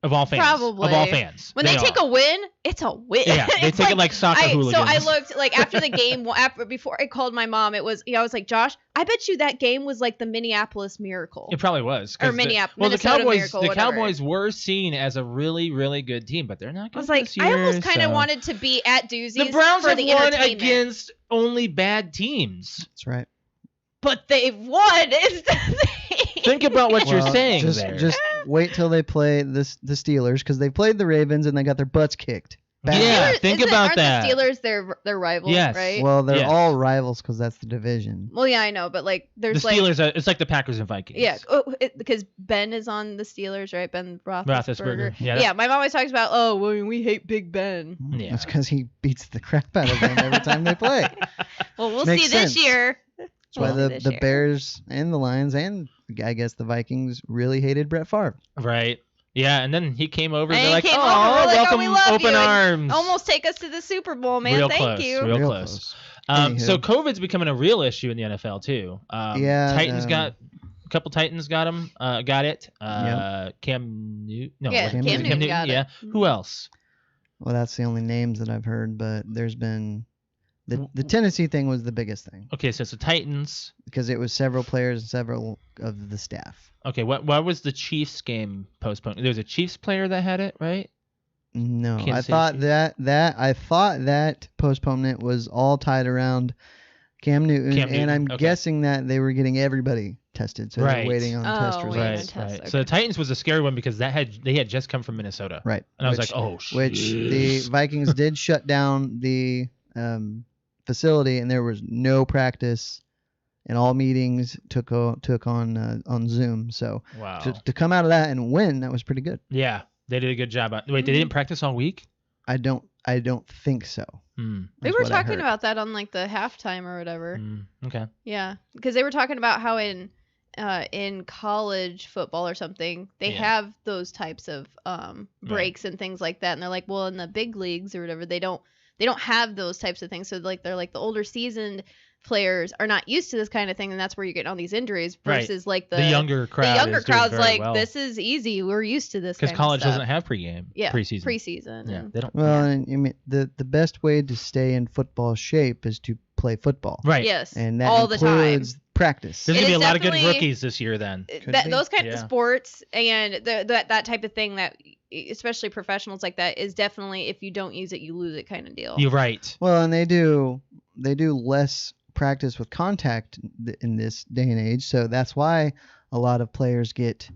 of all fans. Probably. Of all fans. When they take a win, it's a win. Yeah, they It's take it like soccer hooligans. So I looked like after the game, before I called my mom, it was I was like, Josh, I bet you that game was like the Minneapolis Miracle. It probably was. 'Cause Or Minneapolis. Well, Minnesota the Miracle, whatever. Cowboys were seen as a really, really good team, but they're not good I was like, this year. I almost kind of so- wanted to be at Doozy's The Browns for have the won entertainment. against only bad teams. That's right. But they've won. Is the thing. Think about what you're Well, saying just, there. Just wait till they play the Steelers because they played the Ravens and they got their butts kicked. Bad. Yeah, Steelers- think isn't- about aren't that. The Steelers, their rivals, Yes. right? Well, they're Yes. all rivals because that's the division. Well, yeah, I know, but like, The there's like, Steelers, it's like the Packers and Vikings. yeah, because Ben is on the Steelers, right? Ben Roethlisberger. Roethlisberger, yeah. My mom always talks about, oh, well, we hate Big Ben. Yeah. That's because he beats the crap out of them every time they play. Well, we'll Makes see this sense. year. That's why the Bears and the Lions and I guess the Vikings really hated Brett Favre. Right. Yeah, and then he came over. And They're he like, came oh, over, we're like, oh, welcome, we love open you," and arms. Almost take us to the Super Bowl, man. Real Thank close, you. real close. So Anywho. COVID's becoming a real issue in the NFL too. Yeah, Titans um, got a couple Titans got it. Yep. Cam Newton. No, Yeah, Cam Cam Newton. Newton got it. Yeah. Who else? Well, that's the only names that I've heard, but there's been the Tennessee thing was the biggest thing Okay, so it's the Titans. because it was several players and several of the staff. Okay, why was the Chiefs game postponed? There was a Chiefs player that had it, right? No, Kansas I City thought Chiefs. I thought that postponement was all tied around Cam Newton, Cam Newton, and I'm okay. guessing that they were getting everybody tested, so Right. they're waiting on test Oh, results. waiting on Right, tests, right. okay. So the Titans was a scary one because they had just come from Minnesota. Right. And I was which, like, oh shit. which the Vikings did shut down the facility, and there was no practice, and all meetings took on Zoom. So Wow. to come out of that and win, that was pretty good. Yeah, they did a good job. Wait, they Mhm. didn't practice all week? I don't think so. Hmm. They That's were what I talking heard. about that on like the halftime or whatever. Okay. Yeah, because they were talking about how in college football or something they Yeah. have those types of breaks and things like that, and they're like, well, in the big leagues or whatever, they don't have those types of things. So like they're like the older seasoned players are not used to this kind of thing, and that's where you're getting all these injuries Right. versus like The younger crowd. the younger is doing crowd's very like, well. this is easy, we're used to this because kind college of stuff. doesn't have pregame. Yeah, Preseason. preseason. Yeah, and- they don't. Well, and I mean the best way to stay in football shape is to play football, Right. Yes, and that all the time. includes practice. There's It gonna be a is lot of good definitely- rookies this year then. Could that be. those kind Yeah. of sports and that type of thing, that especially professionals like that, is definitely, if you don't use it, you lose it kind of deal. You're right. Well, and they do less practice with contact in this day and age, so that's why a lot of players get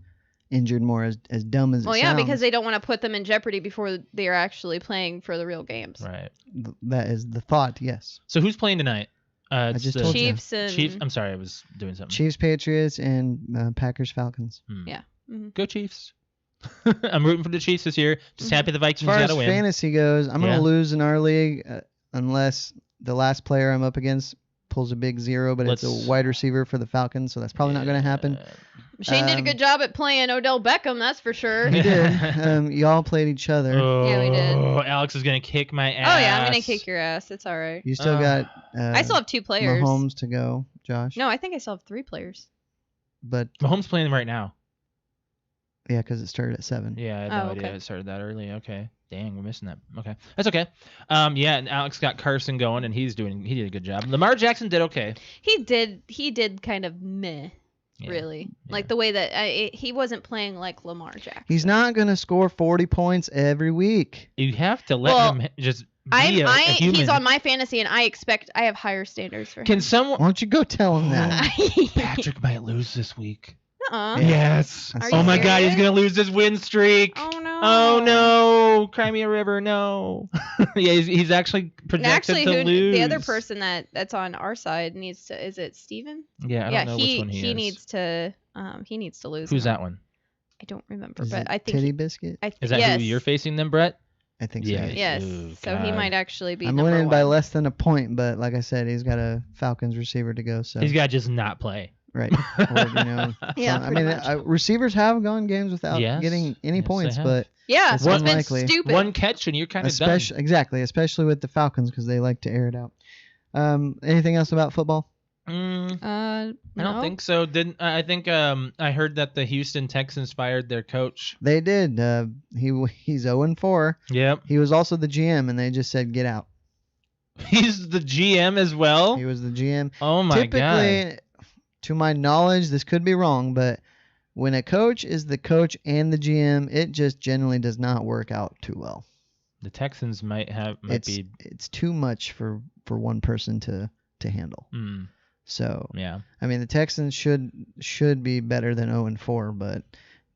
injured more. As dumb as it Well, yeah, sounds, because they don't want to put them in jeopardy before they are actually playing for the real games. Right. that is the thought. Yes, So who's playing tonight? It's just the told you. Chiefs and Chiefs. I'm sorry, I was doing something. Chiefs, Patriots, and Packers, Falcons. Go Chiefs. I'm rooting for the Chiefs this year. Just happy the As Vikings far got as to win. fantasy goes, I'm Yeah. gonna lose in our league unless the last player I'm up against pulls a big zero, but it's Let's- a wide receiver for the Falcons, so that's probably not going to happen. Shane did a good job at playing Odell Beckham, that's for sure. He did. Y'all played each other. Yeah, we did. Oh, Alex is gonna kick my ass. Oh yeah, I'm gonna kick your ass. It's all right. You still got. I still have 2 players. Mahomes to go, Josh. No, I think I still have 3 players. But Mahomes playing right now. Yeah, because it started at 7. Yeah, I had no Oh, idea okay. it started that early. Okay. Dang, we're missing that. Okay. That's okay. Yeah, and Alex got Carson going, and he did a good job. Lamar Jackson did okay. He did kind of meh, Yeah. really. Yeah. Like the way that he wasn't playing like Lamar Jackson. He's not going to score 40 points every week. You have to let Well, him just be a human. He's on my fantasy, and I have higher standards for him. Can someone... Why don't you go tell him that? Patrick might lose this week. Uh-uh. Yeah. Yes. Are Oh you my God, he's serious? gonna lose his win streak. Oh no. Oh no, Cry Me a River, no. Yeah, he's actually projected Actually, to lose. the other person that's on our side needs to, is it Steven? Yeah, I don't know which one he is. needs to lose. Who's now. that one? I don't remember, Is but it I think Titty Biscuit? Is that yes. who you're facing then, Brett? I think so. Yeah. Yes. Ooh, So he God. might actually be I'm number winning by one. less than a point, but like I said, he's got a Falcons receiver to go. So He's got to just not play. right. Or, you know, Yeah, I pretty mean, much. receivers have gone games without Yes. getting any Yes, they points, have. but Yeah, It's so it's been unlikely. stupid. One catch and you're kind of done. especially with the Falcons because they like to air it out. Anything else about football? I don't think so. I think I heard that the Houston Texans fired their coach. They did. He's 0-4. Yep. He was also the GM, and they just said get out. He's the GM as well. He was the GM. Oh my Typically, God. to my knowledge, this could be wrong, but when a coach is the coach and the GM, it just generally does not work out too well. The Texans might be. It's too much for one person to handle. Mm, So yeah. I mean, the Texans should be better than 0-4, but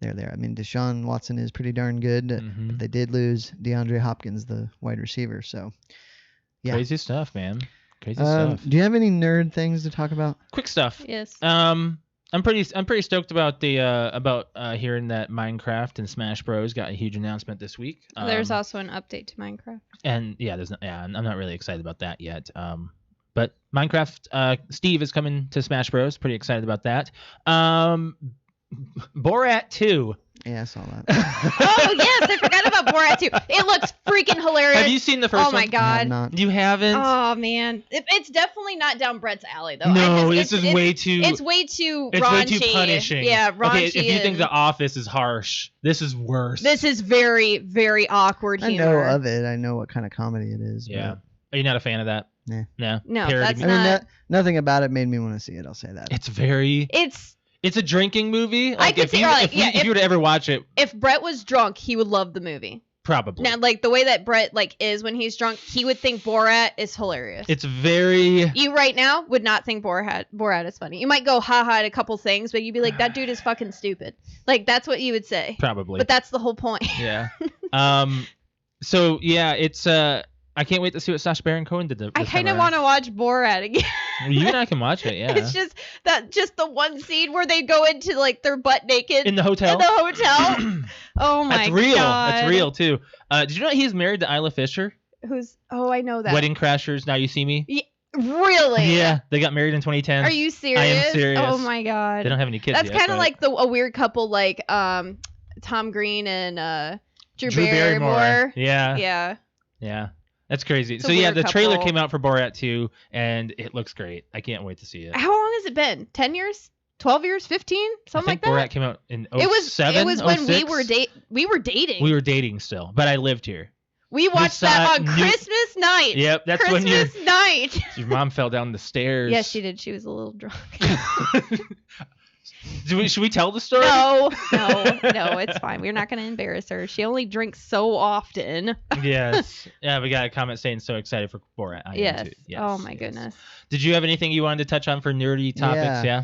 they're there. I mean, Deshaun Watson is pretty darn good. Mhm. But they did lose DeAndre Hopkins, the wide receiver. So yeah. Crazy stuff, man. Crazy stuff. Do you have any nerd things to talk about? Quick stuff. Yes. I'm pretty stoked about hearing that Minecraft and Smash Bros got a huge announcement this week. There's also an update to Minecraft. And yeah, I'm not really excited about that yet. But Minecraft, Steve is coming to Smash Bros. Pretty excited about that. Borat 2. Yeah, I saw that. Oh yes, I forgot about Borat 2. It looks freaking hilarious. Have you seen the first one? Oh my I have God. not. You haven't? Oh man, it's definitely not down Brett's alley though. No, it's way too. It's way too It's raunchy. way too punishing. Yeah, raunchy. Okay, if you think and- The Office is harsh, this is worse. This is very, very awkward I humor. know of it. I know what kind of comedy it is. Yeah. but- Are you not a fan of that? Nah. No. No, Parody that's I movie? mean, not- nothing about it made me want to see it. I'll say that. It's very. It's a drinking movie. Like could if see- you or like, if you were to ever watch it, If Brett was drunk, he would love the movie. probably. Now, like the way that Brett is when he's drunk, he would think Borat is hilarious. It's very. You right now would not think Borat is funny. You might go haha at a couple things, but you'd be like, that dude is fucking stupid. Like that's what you would say. Probably. But that's the whole point. Yeah. So yeah, it's I can't wait to see what Sacha Baron Cohen did. I kind of want to watch Borat again. You and I can watch it. Yeah. It's just the one scene where they go into like their butt naked In the hotel. In the hotel. Oh my That's real. God. That's real too. Did you know he's married to Isla Fisher? Oh, I know that. Wedding Crashers. Now You See Me. Really? Yeah, they got married in 2010. Are you serious? I am serious. Oh my God. They don't have any kids That's yet. kind of but- like a weird couple like Tom Green and Drew Drew Barrymore. Yeah. Yeah. That's crazy. It's a So yeah, weird the trailer couple. came out for Borat 2, and it looks great. I can't wait to see it. How long has it been? 10 years? 12 years? 15? Something I think like that? Borat came out in It was 07, it was when we 06? were dating. We were dating still, but I lived here. We watched saw that on New- Christmas night. Yep, that's Christmas when night. your mom fell down the stairs. Yes, she did. She was a little drunk. Should we tell the story? No, it's fine. We're not going to embarrass her. She only drinks so often. Yes. Yeah, we got a comment saying so excited for Borat. I am Yes. too. Yes. Oh my yes. goodness. Did you have anything you wanted to touch on for nerdy topics? Yeah.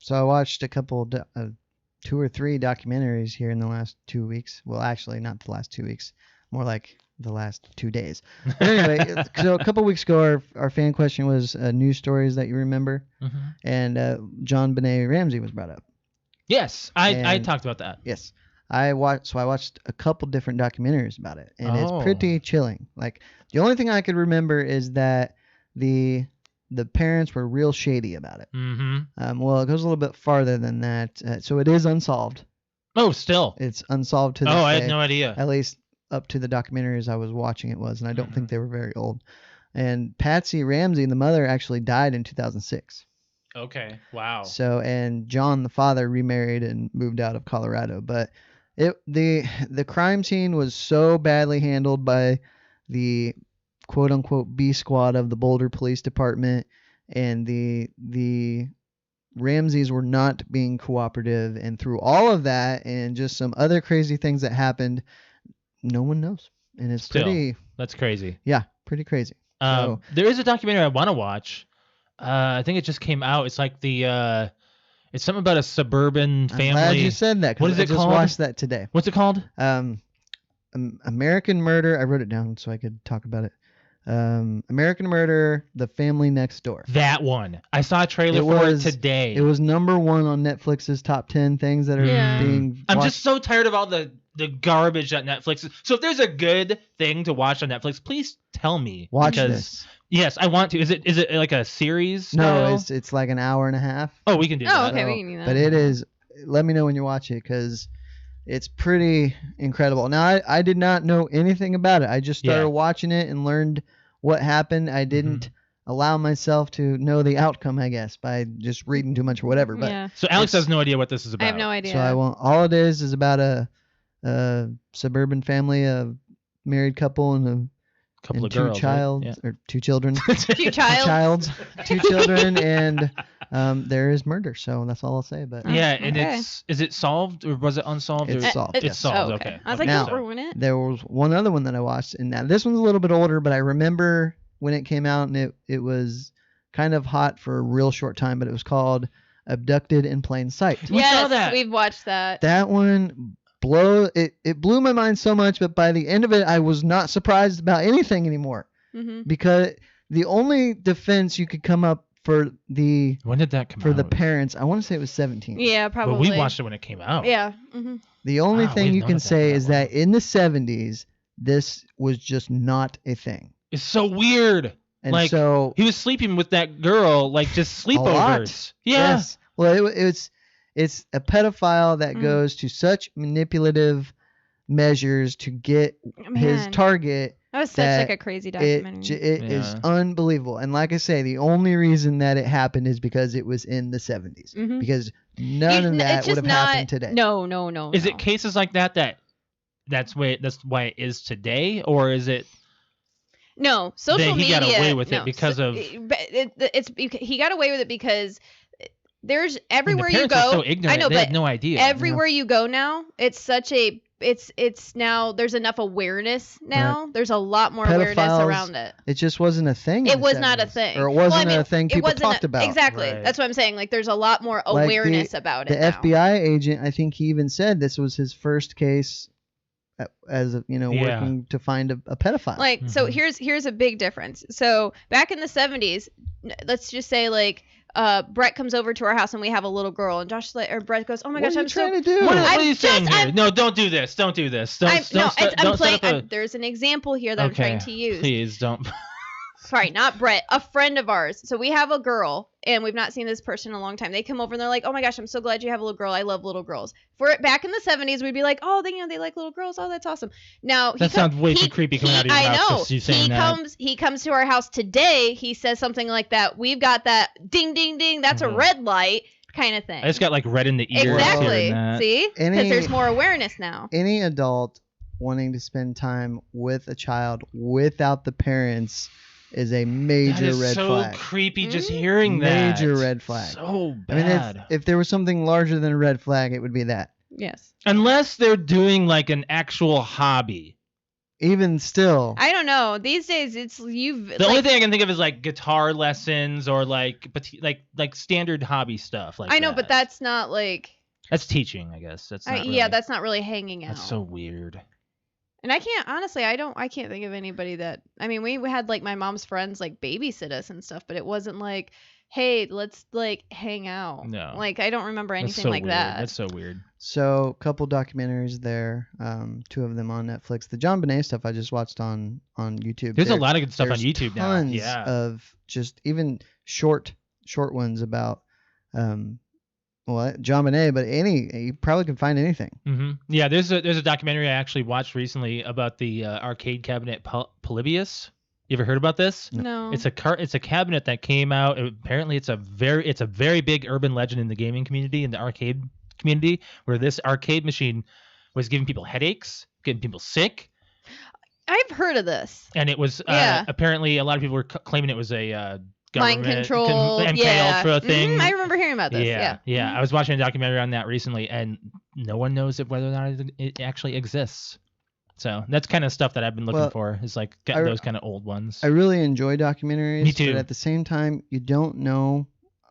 So I watched a couple, 2 or 3 documentaries here in the last 2 weeks. Well, actually, not the last 2 weeks. More like the last 2 days. But anyway, so a couple weeks ago, our fan question was news stories that you remember, Mhm. and John Benet Ramsey was brought up. Yes, I And- talked about that. Yes, I watched a couple different documentaries about it, and Oh. it's pretty chilling. Like the only thing I could remember is that the parents were real shady about it. Mm-hmm. Well, it goes a little bit farther than that. So it is unsolved. Oh, still. It's unsolved to this Oh, I day. had no idea. At least up to the documentaries I was watching it was, and I don't think they were very old. And Patsy Ramsey, the mother, actually died in 2006. Okay. Wow. So, and John, the father, remarried and moved out of Colorado. But the crime scene was so badly handled by the quote unquote B squad of the Boulder Police Department, and the Ramseys were not being cooperative. And through all of that and just some other crazy things that happened, no one knows. And it's Still, that's crazy. pretty crazy. There is a documentary I want to watch. I think it just came out. It's like it's something about a suburban family. I'm glad you said that. 'Cause What is I it just called? watched that today. What's it called? American Murder. I wrote it down so I could talk about it. American Murder: The Family Next Door. That one. I saw a trailer It for was- it today. It was #1 on Netflix's top 10 things that are Yeah. being. I'm watched. just so tired of all the garbage that Netflix is. So if there's a good thing to watch on Netflix, please tell me. Watch because, this. Yes, I want to. Is it like a series? No, style? it's like an hour and a half. Oh, we can do Oh, that. okay, So- we can do that. But it is. Let me know when you watch it because it's pretty incredible. Now I did not know anything about it. I just started Yeah. watching it and learned what happened. I didn't allow myself to know the outcome, I guess, by just reading too much or whatever. But yeah, So Alex It's- has no idea what this is about. I have no idea. so I won't. All it is about a suburban family, a married couple, and Couple of two girls. child Right? or two children. Few child. Two children, and there is murder. So that's all I'll say. But Yeah. Yeah, and Okay. is it solved or was it unsolved? It's or? solved. It's yes. solved. Oh, Okay. I was like, Now- don't ruin it. there was one other one that I watched, and now this one's a little bit older, but I remember when it came out, and it was kind of hot for a real short time. But it was called Abducted in Plain Sight. We saw Yes, that. we've watched that. That one it blew my mind so much, but by the end of it, I was not surprised about anything anymore. Hmm. Because the only defense you could come up for the When did that come for out? the parents, I want to say it was 17. Yeah, But probably. we watched it when it came out. Yeah. Hmm. The only Wow, thing we've you known can about say that is one. that in the 70s, this was just not a thing. It's so weird. And Like, so He was sleeping with that girl, like just a lot. sleepovers. Yeah. Yes. Well, it's a pedophile that Mm. goes to such manipulative measures to get his Man, target. that was such that like a crazy It documentary. is Yeah. unbelievable. And like I say, the only reason that it happened is because it was in the 70s. Mhm. Because none of that It's would just have happened today. No. Is it cases like that's why it is today, or is it No, social Then he media. got away with it no, because of- he got away with it because there's I mean, everywhere the you parents are go. so ignorant, I know, they but had no idea. everywhere you go now, it's such a it's now there's enough awareness now. There's a lot more awareness Pedophiles, around it. It just wasn't a thing. in It the was not a 70s. thing. Or it wasn't Well, I mean, a thing it people wasn't talked about. Exactly. Right. That's what I'm saying. Like there's a lot more Like awareness about The it now. FBI agent, I think he even said this was his first case as a, Yeah. working to find a pedophile. Like so Mhm. here's a big difference. So back in the 70s, let's just say like Brett comes over to our house and we have a little girl and Josh or Brett goes, "Oh my what gosh, are you I'm so trying to do? What are I'm you saying just- here? I'm- No, don't do this. Don't do this. Don't, I'm, don't, no, set, I'm don't playing. set up a... There's an example here that I'm Okay, trying to use. Please don't. Sorry, not Brett, a friend of ours. So we have a girl, and we've not seen this person in a long time. They come over and they're like, "Oh my gosh, I'm so glad you have a little girl. I love little girls." For it back in the 70s, we'd be like, "Oh, they like little girls. Oh, that's awesome." Now That sounds way too creepy coming out of your I mouth, know. just you saying that. He comes to our house today. He says something like that. We've got that ding ding ding. That's a Mhm. red light kind of thing. I just got like red in the ears. Exactly. hearing that. See, because Any- there's more awareness now. Any adult wanting to spend time with a child without the parents is a That major is red so flag. creepy just Mhm. hearing that. Major red flag. So I mean, bad. if there was something larger than a red flag, it would be that. Yes. Unless they're doing like an actual hobby. Even still, I don't know. These days, it's you've. The only thing I can think of is like guitar lessons or like standard hobby stuff. Like I know, that. but that's not like. That's teaching, I guess. That's not Yeah, really- that's not really hanging out. that's so weird. And I can't honestly. I can't think of anybody that. I mean, we had like my mom's friends like babysit us and stuff, but it wasn't like, hey, let's like hang out. No. Like I don't remember That's anything so like weird. that. That's so weird. so couple documentaries there. 2 of them on Netflix. The John Bonet stuff I just watched on YouTube. There's a There- lot of good stuff on there's YouTube now. tons Yeah. of just even short ones about John Bonet, but you probably can find anything. hmm Yeah, there's a documentary I actually watched recently about the arcade cabinet Polybius. You ever heard about this? No. It's a cabinet that came out. Apparently, it's a very big urban legend in the gaming community, in the arcade community, where this arcade machine was giving people headaches, getting people sick, I've heard of this. and it was Yeah. apparently a lot of people were claiming it was a Mind government control. MK yeah. Ultra thing. I remember hearing about this. Yeah. Yeah. I was watching a documentary on that recently, and no one knows whether or not it actually exists. So that's kind of stuff that I've been looking for. Is like those kind of old ones. I really enjoy documentaries. Me too. But at the same time, you don't know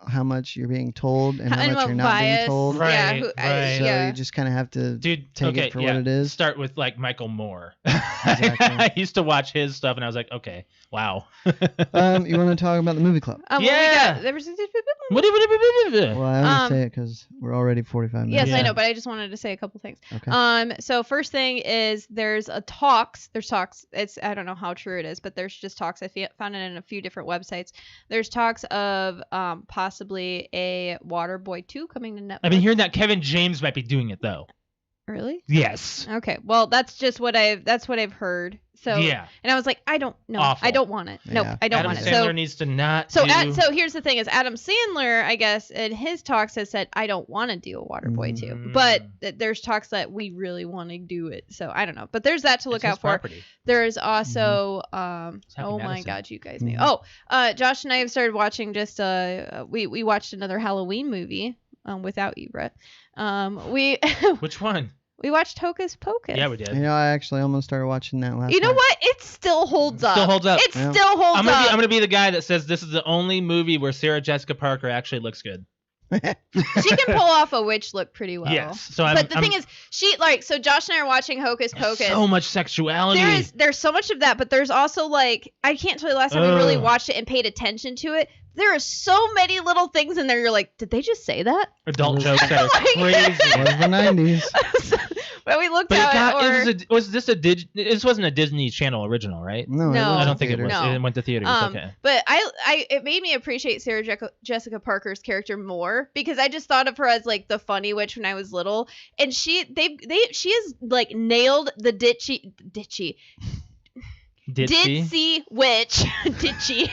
how much you're being told and how And much what you're not being bias- told. Right, Yeah. right. So yeah. you just kind of have to Dude, take it for what it is. Start with like Michael Moore. Exactly. I used to watch his stuff, and I was like, okay, wow. You want to talk about the movie club? Yeah. What do Well, I only say it because we're already 45 minutes. Yes, I Yeah. know, but I just wanted to say a couple things. Okay. So first thing is there's talks. It's I don't know how true it is, but there's just talks. I found it in a few different websites. There's talks of possibly a Waterboy 2 coming to Netflix. I've been hearing that Kevin James might be doing it though. Really? Yes. Okay. Well, that's what I've heard. So Yeah. and I was like, I don't know. Awful. I don't want it. Nope, Yeah. I don't Adam want it. Sandler So needs to not. So, do... so here's the thing: is Adam Sandler, I guess, in his talks has said, I don't want to do a Waterboy 2, but there's talks that we really want to do it. So I don't know, but there's that to look It's his out for. property. There's also, Happy oh my Madison. God, you guys knew. Oh, Josh and I have started watching just we watched another Halloween movie without you, Brett. We Which one? we watched Hocus Pocus. Yeah, we did. You know, I actually almost started watching that last You know night. what? It still holds up. Still holds up. It Yeah. still holds I'm up. gonna be the guy that says this is the only movie where Sarah Jessica Parker actually looks good. She can pull off a witch look pretty well. Yes. So But the thing is, so Josh and I are watching Hocus Pocus. so much sexuality. There's so much of that, but there's also like I can't tell you the last time we really watched it and paid attention to it. There are so many little things in there. You're like, did they just say that? Adult jokes that are Like- crazy. It was the 90s. But we looked But at it. this wasn't a Disney Channel original, right? No, No. it was I in don't think it was. theaters. No. It went to theaters. Okay. But it made me appreciate Sarah Jessica Parker's character more because I just thought of her as like the funny witch when I was little, and she has like nailed the ditzy witch ditzy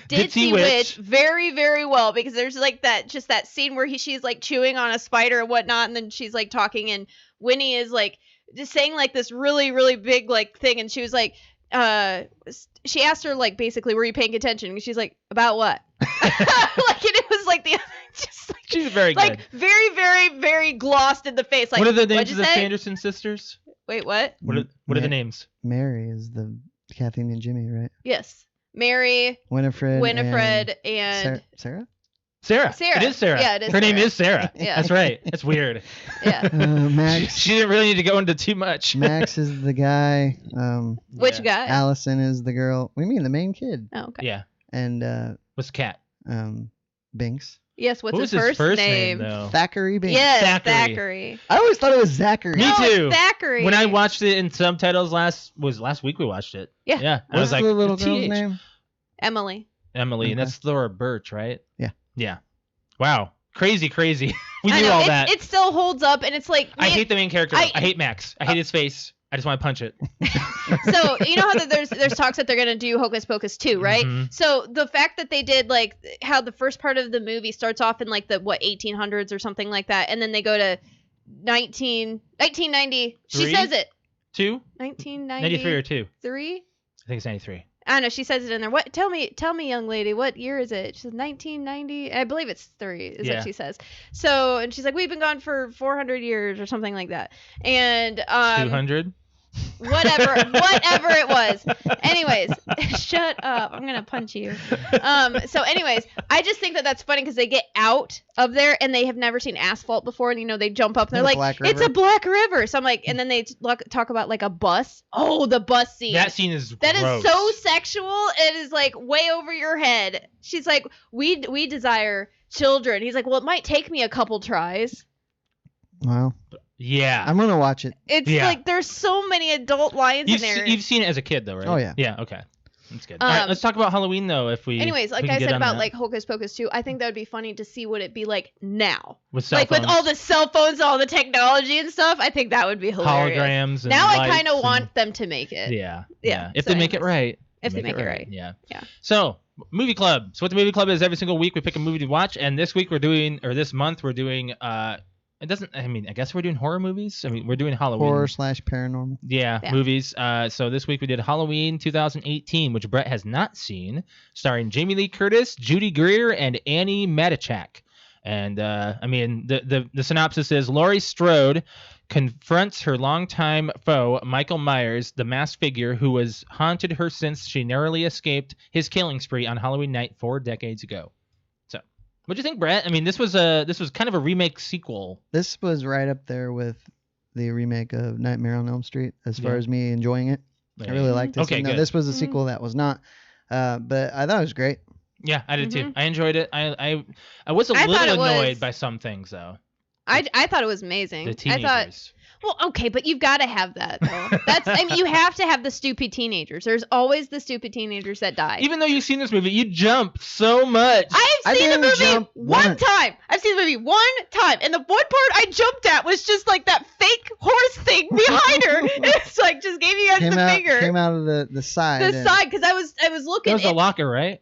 Ditzy witch witch. very, very well, because there's like that scene where she's like chewing on a spider and whatnot, and then she's like talking, and Winnie is like just saying like this really, really big like thing, and she was like she asked her like basically, were you paying attention? And she's like, about what? Like, and it was like just like She's very like good. very, very, very glossed in the face. Like, What are the what'd names you of the say? Sanderson sisters? Wait, what? What are the names? Mary is the Kathy and Jimmy, right? Yes, Mary, Winifred and Sarah? Sarah. Sarah. It is Sarah. Yeah, it is Her name Sarah. is Sarah. Yeah. That's right. It's weird. yeah. Max. She didn't really need to go into too much. Max is the guy. Which Yeah. guy? Allison is the girl. What do you mean, the main kid? Oh, okay. Yeah. And What's the cat? Binks. Yes. What's What was his first name though? Thackeray Binks. Yes, Thackeray. Thackeray. I always thought it was Zachary. Me No, it's too. Thackeray. When I watched it in subtitles last week we watched it. Yeah. Yeah. I What's was like, the little girl's TH. name? Emily. Emily, and Okay. that's Thora Birch, right? Yeah. Yeah. Wow. Crazy. We I knew know, all that. It still holds up, and it's like I hate the main character. I I- hate Max. I hate his face. I just want to punch it. So you know how there's talks that they're gonna do Hocus Pocus 2, right? Mhm. So the fact that they did like how the first part of the movie starts off in like the 1800s or something like that, and then they go to 1990. She Three? says it. 2? 1993. 93 or 2? I think it's 93. I don't know. She says it in there. What? Tell me, young lady. What year is it? She says 1990. I believe it's 3. Is Yeah. what she says. So, and she's like, we've been gone for 400 years or something like that. And 200? whatever it was. Anyways, shut up. I'm gonna punch you. So anyways, I just think that that's funny because they get out of there and they have never seen asphalt before, and you know they jump up and they're The like, Black it's River. a black river. So I'm like, and then they talk about like a bus. Oh, the bus scene. That scene is That gross. is so sexual. It is like way over your head. She's like, we desire children. He's like, well, it might take me a couple tries. Well, Yeah. I'm gonna watch it. It's Yeah. like there's so many adult lines in there. You've seen it as a kid though, right? Oh, yeah. Yeah. Okay. That's good. All right, let's talk about Halloween though. Anyways, like we I can get said on about that. like Hocus Pocus 2, I think that would be funny to see what it'd be like now. with cell Like with phones, all the cell phones, all the technology and stuff. I think that would be hilarious. holograms, and Now I lights kind of and- want them to make it. Yeah. Yeah, If so they make it anyways. right. If they make it right. Yeah. Yeah. So, movie club. So what the movie club is, every single week we pick a movie to watch, and this month we're doing I guess we're doing horror movies. I mean, we're doing Halloween. Horror/paranormal. Yeah, movies. So this week we did Halloween 2018, which Brett has not seen, starring Jamie Lee Curtis, Judy Greer, and Annie Matichak. And the synopsis is Laurie Strode confronts her longtime foe, Michael Myers, the masked figure who has haunted her since she narrowly escaped his killing spree on Halloween night 4 decades ago. So, what do you think, Brett? I mean, this was kind of a remake sequel. This was right up there with the remake of Nightmare on Elm Street as far as me enjoying it. I really liked this. Okay, good. This was a sequel that was not, but I thought it was great. Yeah, I did too. I enjoyed it. I was a little annoyed by some things though. I thought it was amazing. The teenagers. Well, okay, but you've got to have that, though. You have to have the stupid teenagers. There's always the stupid teenagers that die. Even though you've seen this movie, you jump so much. I've seen the movie one time. I've seen the movie one time, and the one part I jumped at was just like that fake horse thing behind her. It's like just gave you guys the finger. Came out of the side. The side, because I was looking. That was the locker, right?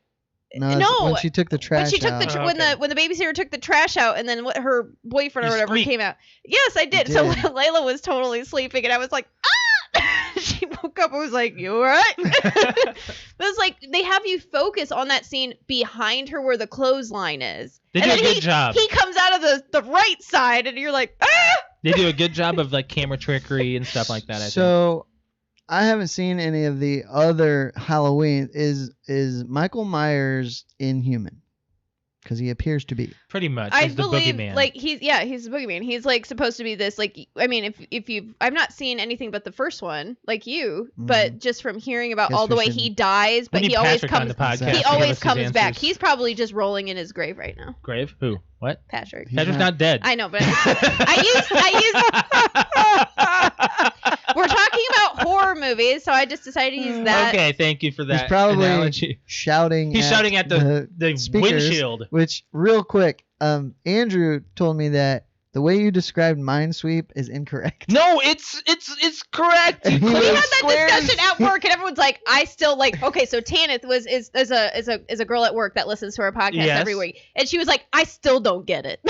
No, when she took the trash out. When the babysitter took the trash out, and then what her boyfriend or whatever squeaked. came out. Yes, I did. So Layla was totally sleeping, and I was like, ah! She woke up and was like, you all right? It was like they have you focus on that scene behind her where the clothesline is. They do a good job. He comes out of the right side, and you're like, ah! They do a good job of like camera trickery and stuff like that. I think. So I haven't seen any of the other Halloween. Is Michael Myers inhuman? Because he appears to be. Pretty much. I He's believe, the boogeyman. like he's the boogeyman. He's like supposed to be this, like, I mean, if you, I've not seen anything but the first one, like you, but just from hearing about all the way he dies, but he always comes, he always comes back. He's probably just rolling in his grave right now. Grave? Who? What? Patrick. Patrick's not dead. I know, but we're talking about horror movies, so I just decided to use that. Okay, thank you for that. He's probably analogy. shouting. He's shouting at the speakers, windshield. Which, real quick, Andrew told me that the way you described Minesweep is incorrect. No, it's correct. We We had that discussion at work, and everyone's like, "I still like." Okay, so Tanith is a girl at work that listens to our podcast every week, and she was like, "I still don't get it."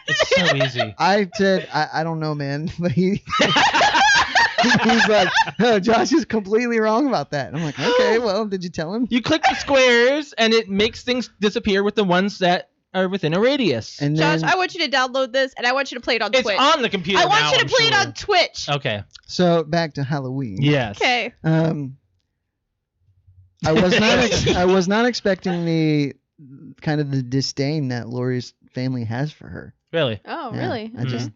It's so easy. I said, I don't know, man, but he's like, no, Josh is completely wrong about that. And I'm like, okay, well, did you tell him? You click the squares, and it makes things disappear with the ones that are within a radius. And Josh, then, I want you to download this, and I want you to play it on Twitch. It's on the computer. I want you to play it on Twitch. Okay. So back to Halloween. Yes. Okay. I was not expecting the kind of the disdain that Laurie's family has for her. Really? Oh, Yeah, really? I just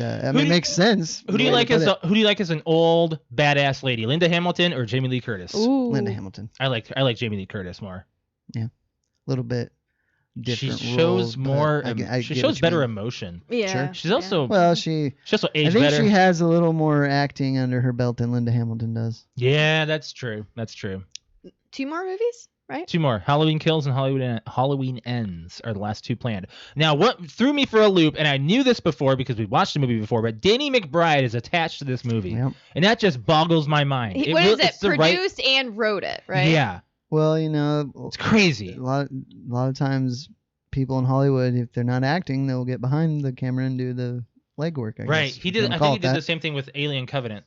I mean, it makes sense. Who do you like as an old badass lady? Linda Hamilton or Jamie Lee Curtis? Ooh. Linda Hamilton. I like Jamie Lee Curtis more. Yeah. A little bit different She shows roles, more. I she get shows what you better mean. emotion. Yeah. Sure. She's also Well, she also I aged think better. she has a little more acting under her belt than Linda Hamilton does. Yeah, that's true. That's true. 2 more movies, right? 2 more. Halloween Kills and Halloween Ends are the last 2 planned. Now, what threw me for a loop, and I knew this before because we watched the movie before, but Danny McBride is attached to this movie. Yep. And that just boggles my mind. What is it? Produced and wrote it, right? Yeah. Well, you know, It's crazy. a lot of times people in Hollywood, if they're not acting, they'll get behind the camera and do the legwork. Right. Guess, He if you did. wanna I call think he it did that. the same thing with Alien Covenant.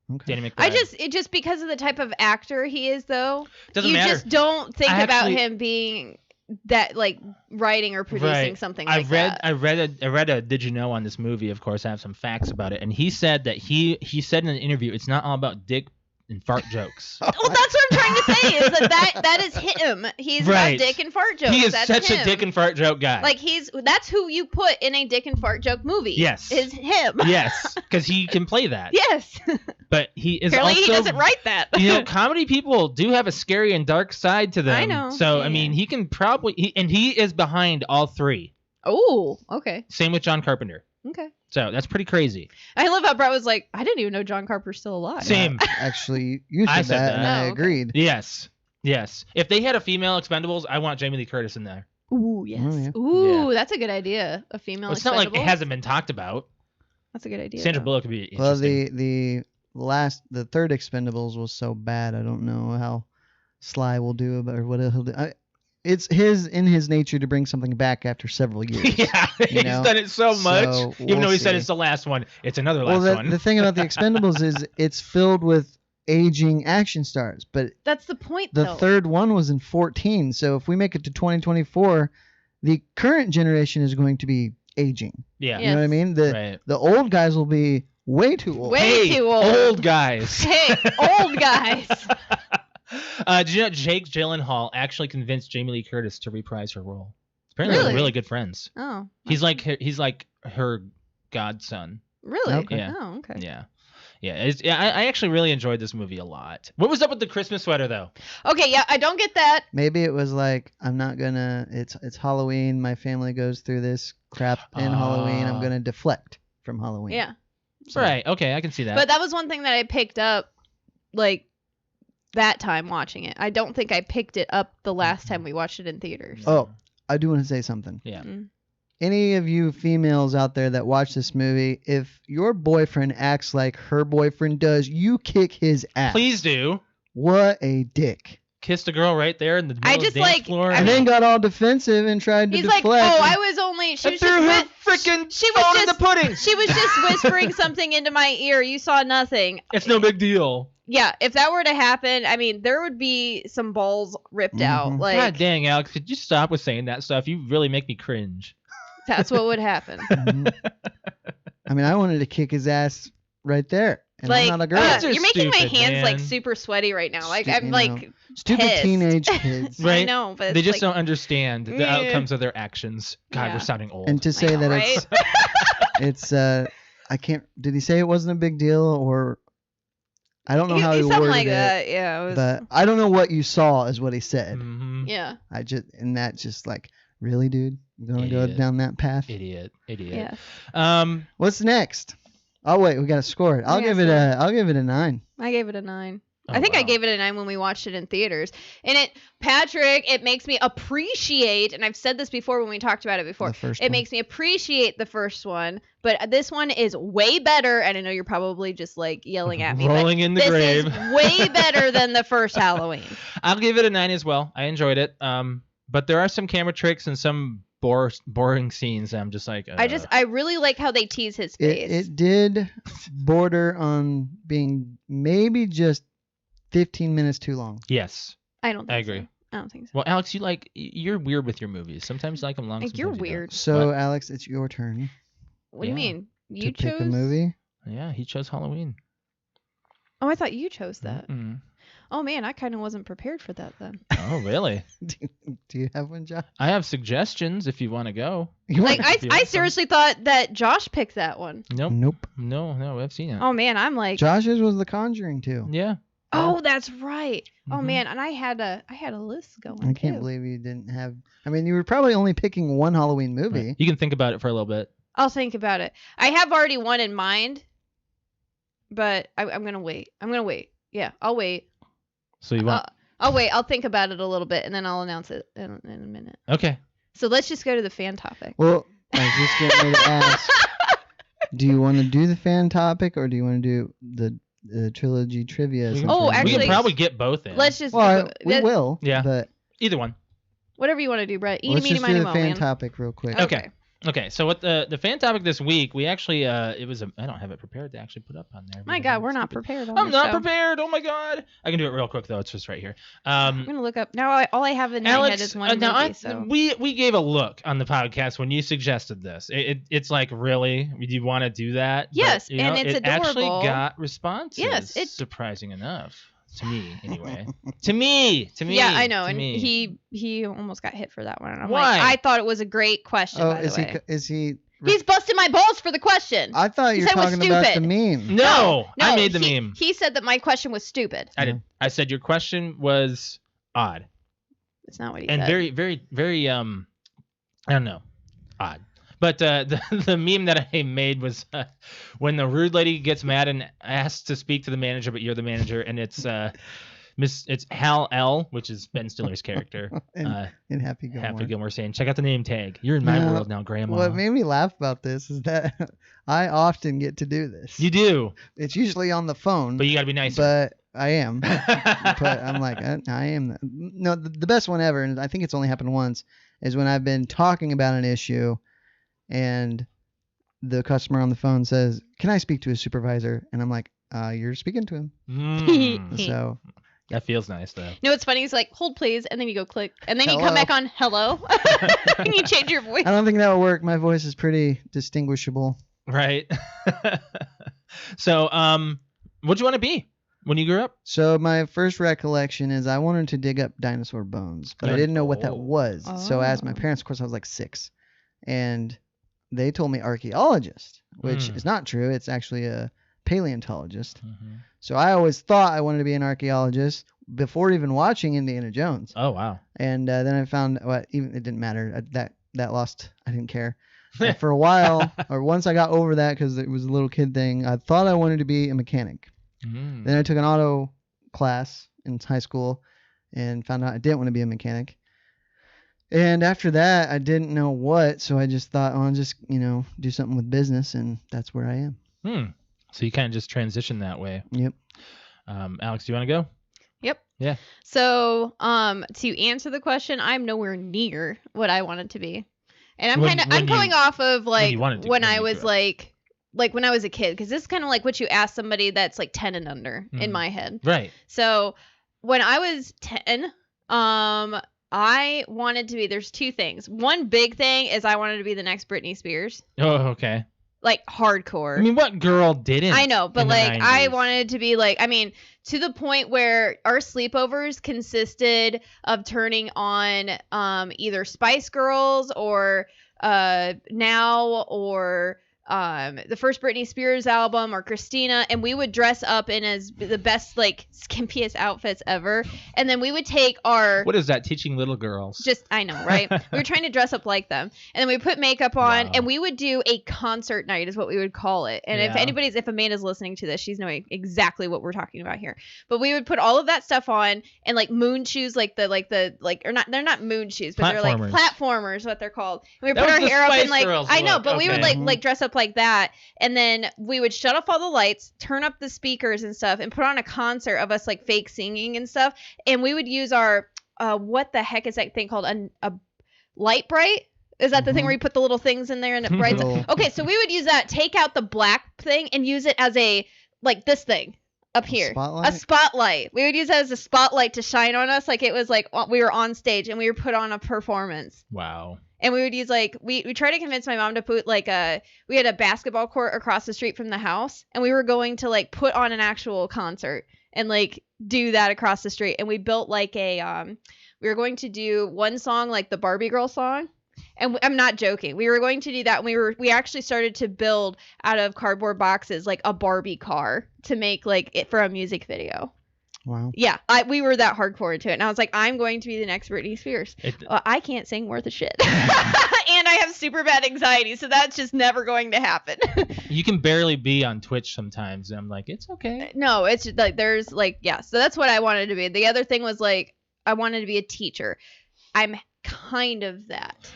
Okay. Danny McBride. Just because of the type of actor he is, though. Doesn't you matter. just don't think I about actually- him being that, like, writing or producing something like that. I read a Did You Know on this movie. Of course, I have some facts about it, and he said that he said in an interview, it's not all about dick and fart jokes. Well, that's what I'm trying to say. Is that is him. He's Right. about dick and fart jokes. He is That's such him. a dick and fart joke guy. Like that's who you put in a dick and fart joke movie. Yes. Is him. Yes, because he can play that. Yes. But he is Apparently also. he doesn't write that. You know, comedy people do have a scary and dark side to them. I know. So Yeah. I mean, he can probably he is behind all 3. Oh, okay. Same with John Carpenter. Okay. So that's pretty crazy. I love how Brett was like, I didn't even know John Carpenter's still alive. Same. Actually, you I said said that, that. and I Oh, okay. agreed. Yes. If they had a female Expendables, I want Jamie Lee Curtis in there. Ooh, yes. Oh, yeah. Ooh, that's a good idea. A female Well, it's not like it Expendables? hasn't been talked about. That's a good idea. Sandra though. Bullock could be Well, interesting. the the third Expendables was so bad. I don't know how Sly will do or what he'll do. It's in his nature to bring something back after several years. Yeah, he's know? done it so much. So, Even though he said see. it's the last one, it's another Well, last one. the thing about the Expendables is it's filled with aging action stars, but That's the point, the though. third one was in 14. So if we make it to 2024, the current generation is going to be aging. yeah. You know what I mean? Right. The old guys will be way too old. Way Hey, too old. old guys. Hey, old guys. Did you know Jake Gyllenhaal actually convinced Jamie Lee Curtis to reprise her role? Apparently, they're Really? really good friends. Oh, He's like her godson. really? Okay. Yeah. Oh, okay. Yeah. I actually really enjoyed this movie a lot. What was up with the Christmas sweater though? Okay, yeah, I don't get that. Maybe it was like, I'm not gonna. It's Halloween. My family goes through this crap in Halloween. I'm gonna deflect from Halloween. Yeah. So- Right. Okay, I can see that. But that was one thing that I picked up, like, that time watching it. I don't think I picked it up the last time we watched it in theaters. Oh, I do want to say something. Yeah. Mm. Any of you females out there that watch this movie, if your boyfriend acts like her boyfriend does, you kick his ass. Please do. What a dick. Kissed a girl right there in the middle I of just the dance like- floor. I And mean- then got all defensive and tried to He's like, deflect. oh, I was only. She I was threw just. her whis- freaking she was phone in just- the pudding. She was just whispering something into my ear. You saw nothing. It's no big deal. Yeah, if that were to happen, I mean, there would be some balls ripped out. Mhm. Like, God dang, Alex, could you stop with saying that stuff? You really make me cringe. that's what would happen. Mhm. I mean, I wanted to kick his ass right there. And like, I'm not a girl. That's just you're making my stupid, hands like man. super sweaty right now. Like, Stu- I'm you like, know. Stupid pissed. teenage kids. I Right? know, but They it's just like, don't understand the Yeah. outcomes of their actions. God, Yeah. we're sounding old. And to I say know, that right? it's I can't. Did he say it wasn't a big deal, or I don't know how he something worded like it? that. Yeah, it was, But I don't know what you saw, is what he said. Mhm. yeah, That's just like, really, dude, you gonna go Idiot. down that path? Idiot. yeah. What's next? Oh wait, we gotta score it. I'll give it a 9. I gave it a 9. Oh, I think I wow. gave it a 9 when we watched it in theaters. And Patrick, it makes me appreciate, and I've said this before when we talked about it before, The first it one. makes me appreciate the first one, but this one is way better, and I know you're probably just like yelling at me, Rolling but in the this grave. is way better than the first Halloween. I'll give it a 9 as well. I enjoyed it. But there are some camera tricks and some boring scenes. I'm just like, I really like how they tease his face. It did border on being maybe just 15 minutes too long. yes. I don't think I agree. so. I don't think so. Well, Alex, you're weird with your movies. Sometimes you like them long. Like, you're sometimes you don't. weird. So What? Alex, it's your turn What do you Yeah. mean? You to chose pick a movie. Yeah, he chose Halloween. Oh, I thought you chose that. Mm. Oh man, I kind of wasn't prepared for that then. Oh, really? Do you have one, Josh? I have suggestions if you want to go. You Like want- If you I want some. seriously thought that Josh picked that one. Nope. Nope. No, I've seen it. Oh man, I'm like, Josh's was The Conjuring too. Yeah. oh, that's right. Oh Mhm. man, and I had a list going. I can't too. believe you didn't have. I mean, you were probably only picking one Halloween movie. Right. You can think about it for a little bit. I'll think about it. I have already one in mind, but I'm gonna wait. Yeah, I'll wait. So you want? I'll wait. I'll think about it a little bit, and then I'll announce it in a minute. Okay. So let's just go to the fan topic. Well, I was just getting ready to ask. Do you want to do the fan topic, or do you want to do the trilogy trivia? We since can, Oh, we're we actually- can probably get both in. Let's just Well, we let- will. Yeah. But Either one. whatever you want to do, Brett. Eeny, let's meeny, just miny, do the moe, fan man. topic real quick. Okay. Okay. So what the fan topic this week? We actually it was I don't have it prepared to actually put up on there. My because God, I'm we're not stupid. prepared. On I'm this not show. prepared. Oh my God. I can do it real quick though. It's just right here. I'm gonna look up now. All I have in my head Alex, is one now movie. So we gave a look on the podcast when you suggested this. It's like, really, do you want to do that? Yes, you and know, it's it actually adorable. got responses. Yes, it- surprising enough to me anyway. to me. yeah, I know, to and me. he almost got hit for that one. And I'm Why? like, I thought it was a great question. Oh, by the way. is he? He's busting my balls for the question. I thought He you were said it was talking about the stupid. meme. No, I made the he, meme. He said that my question was stupid. I did. I said your question was odd That's not what he and said. very I don't know, odd. But the meme that I made was when the rude lady gets mad and asks to speak to the manager, but you're the manager, and it's It's Hal L, which is Ben Stiller's character. in Happy Gilmore. Happy Gilmore saying, check out the name tag. You're in my Now, world now, Grandma. What made me laugh about this is that I often get to do this. You do, It's usually on the phone, but you got to be nicer. but I am. But I'm like, I am. No, the best one ever, and I think it's only happened once, is when I've been talking about an issue and the customer on the phone says, can I speak to a supervisor? And I'm like, you're speaking to him. So that feels nice, though. You know what's funny? He's like, hold please, and then you go click, and then you Hello. come back on hello, and you change your voice. I don't think that would work. My voice is pretty distinguishable. Right. So, what'd you want to be when you grew up? So my first recollection is I wanted to dig up dinosaur bones, but I didn't know what that was. So I asked my parents, of course I was like 6, and they told me archaeologist, which is not true. It's actually a paleontologist. So I always thought I wanted to be an archaeologist before even watching Indiana Jones. Oh, wow. And then I found even it didn't matter. That lost. I didn't care. For a while, or once I got over that because it was a little kid thing, I thought I wanted to be a mechanic. Then I took an auto class in high school and found out I didn't want to be a mechanic. And after that, I didn't know what, so I just thought, I'll just, do something with business, and that's where I am. So you kind of just transitioned that way. Yep. Alex, do you want to go? Yep. Yeah. So, to answer the question, I'm nowhere near what I wanted to be, and I'm going off of like when I was like when I was a kid, because this is kind of like what you ask somebody that's like 10 and under in my head. Right. So when I was 10, I wanted to be. There's 2 things. One big thing is I wanted to be the next Britney Spears. Oh, okay. Like hardcore. I mean, what girl didn't? I know, but in the like I 90s? wanted to be like, I mean, to the point where our sleepovers consisted of turning on either Spice Girls or Now or the first Britney Spears album or Christina, and we would dress up in as the best like skimpiest outfits ever, and then we would take our What is that, teaching little girls? I know, right? We were trying to dress up like them, and then we put makeup on, Wow. and we would do a concert night is what we would call it. And Yeah. if Amanda's listening to this, she's knowing exactly what we're talking about here. But we would put all of that stuff on, and like moon shoes, they're not moon shoes, but they're like Platformers. platformers, what they're called. And we That put was our the hair up Spice and like Girls I know, look, but we would okay. like dress up like that, and then we would shut off all the lights, turn up the speakers and stuff, and put on a concert of us like fake singing and stuff. And we would use our what the heck is that thing called, a light bright? Is that the thing where you put the little things in there and it brights? Little- Okay, so we would use that, take out the black thing, and use it as a like this thing up here, spotlight? a spotlight. We would use that as a spotlight to shine on us, like it was like we were on stage and we were put on a performance. Wow. And we would use like we tried to convince my mom to put like we had a basketball court across the street from the house, and we were going to like put on an actual concert and like do that across the street. And we built like we were going to do one song like the Barbie girl song. And I'm not joking. We were going to do that, and we actually started to build out of cardboard boxes like a Barbie car to make like it for a music video. Wow. Yeah, we were that hardcore into it, and I was like, I'm going to be the next Britney Spears. I can't sing worth a shit, and I have super bad anxiety, so that's just never going to happen. You can barely be on Twitch sometimes, and I'm like, it's okay. No, it's just, like there's like so that's what I wanted to be. The other thing was like I wanted to be a teacher. I'm kind of that.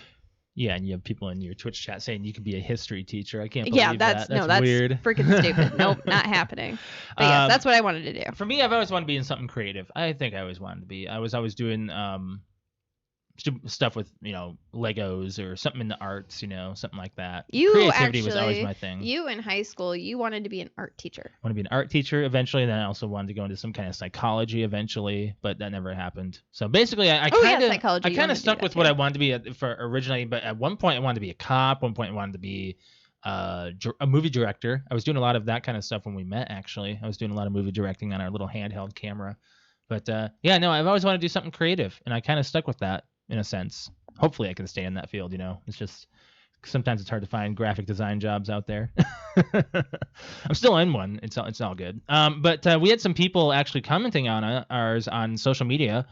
Yeah, and you have people in your Twitch chat saying you could be a history teacher. I can't believe Yeah, that's weird. freaking stupid. Nope, not happening. But yes, that's what I wanted to do. For me, I've always wanted to be in something creative. I think I always wanted to be. I was always doing stuff with Legos or something in the arts, something like that. Creativity was always my thing. You in high school, you wanted to be an art teacher. I want to be an art teacher eventually, and then I also wanted to go into some kind of psychology eventually, but that never happened. So basically, I kind of stuck with what I wanted to be for originally, but at one point I wanted to be a cop. One point I wanted to be a movie director. I was doing a lot of that kind of stuff when we met. Actually, I was doing a lot of movie directing on our little handheld camera. But I've always wanted to do something creative, and I kind of stuck with that in a sense. Hopefully, I can stay in that field. It's just sometimes it's hard to find graphic design jobs out there. I'm still in one. It's all good. But we had some people actually commenting on ours on social media.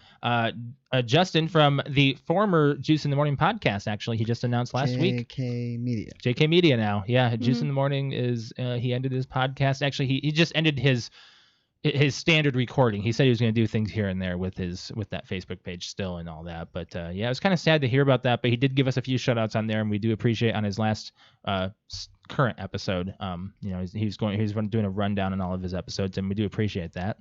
Justin from the former Juice in the Morning podcast, actually, he just announced last week. JK Media now. Yeah, Juice in the Morning is he ended his podcast. Actually, he just ended his his standard recording. He said he was going to do things here and there with that Facebook page still and all that. But yeah, it was kind of sad to hear about that. But he did give us a few shout outs on there, and we do appreciate on his last current episode. You know, he was doing a rundown on all of his episodes, and we do appreciate that.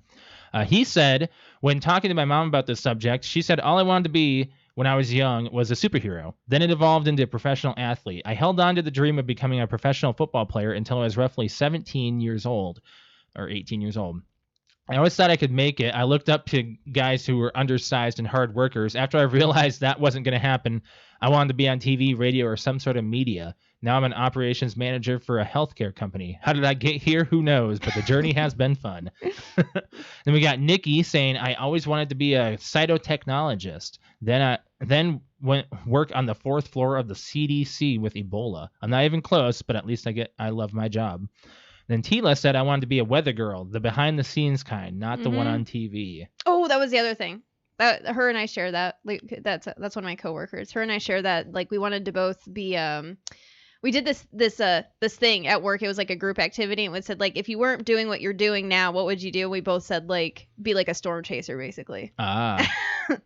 He said, when talking to my mom about this subject, she said all I wanted to be when I was young was a superhero. Then it evolved into a professional athlete. I held on to the dream of becoming a professional football player until I was roughly 17 years old or 18 years old. I always thought I could make it. I looked up to guys who were undersized and hard workers. After I realized that wasn't going to happen, I wanted to be on TV, radio, or some sort of media. Now I'm an operations manager for a healthcare company. How did I get here? Who knows? But the journey has been fun. Then we got Nikki saying, I always wanted to be a cytotechnologist. Then went work on the 4th floor of the CDC with Ebola. I'm not even close, but at least I love my job. Then Tila said I wanted to be a weather girl, the behind-the-scenes kind, not the one on TV. Oh, that was the other thing. Her and I share that. Like that's one of my coworkers. Her and I share that. Like we wanted to both be. We did this thing at work. It was like a group activity, and it said like if you weren't doing what you're doing now, what would you do? We both said like be like a storm chaser, basically. Ah,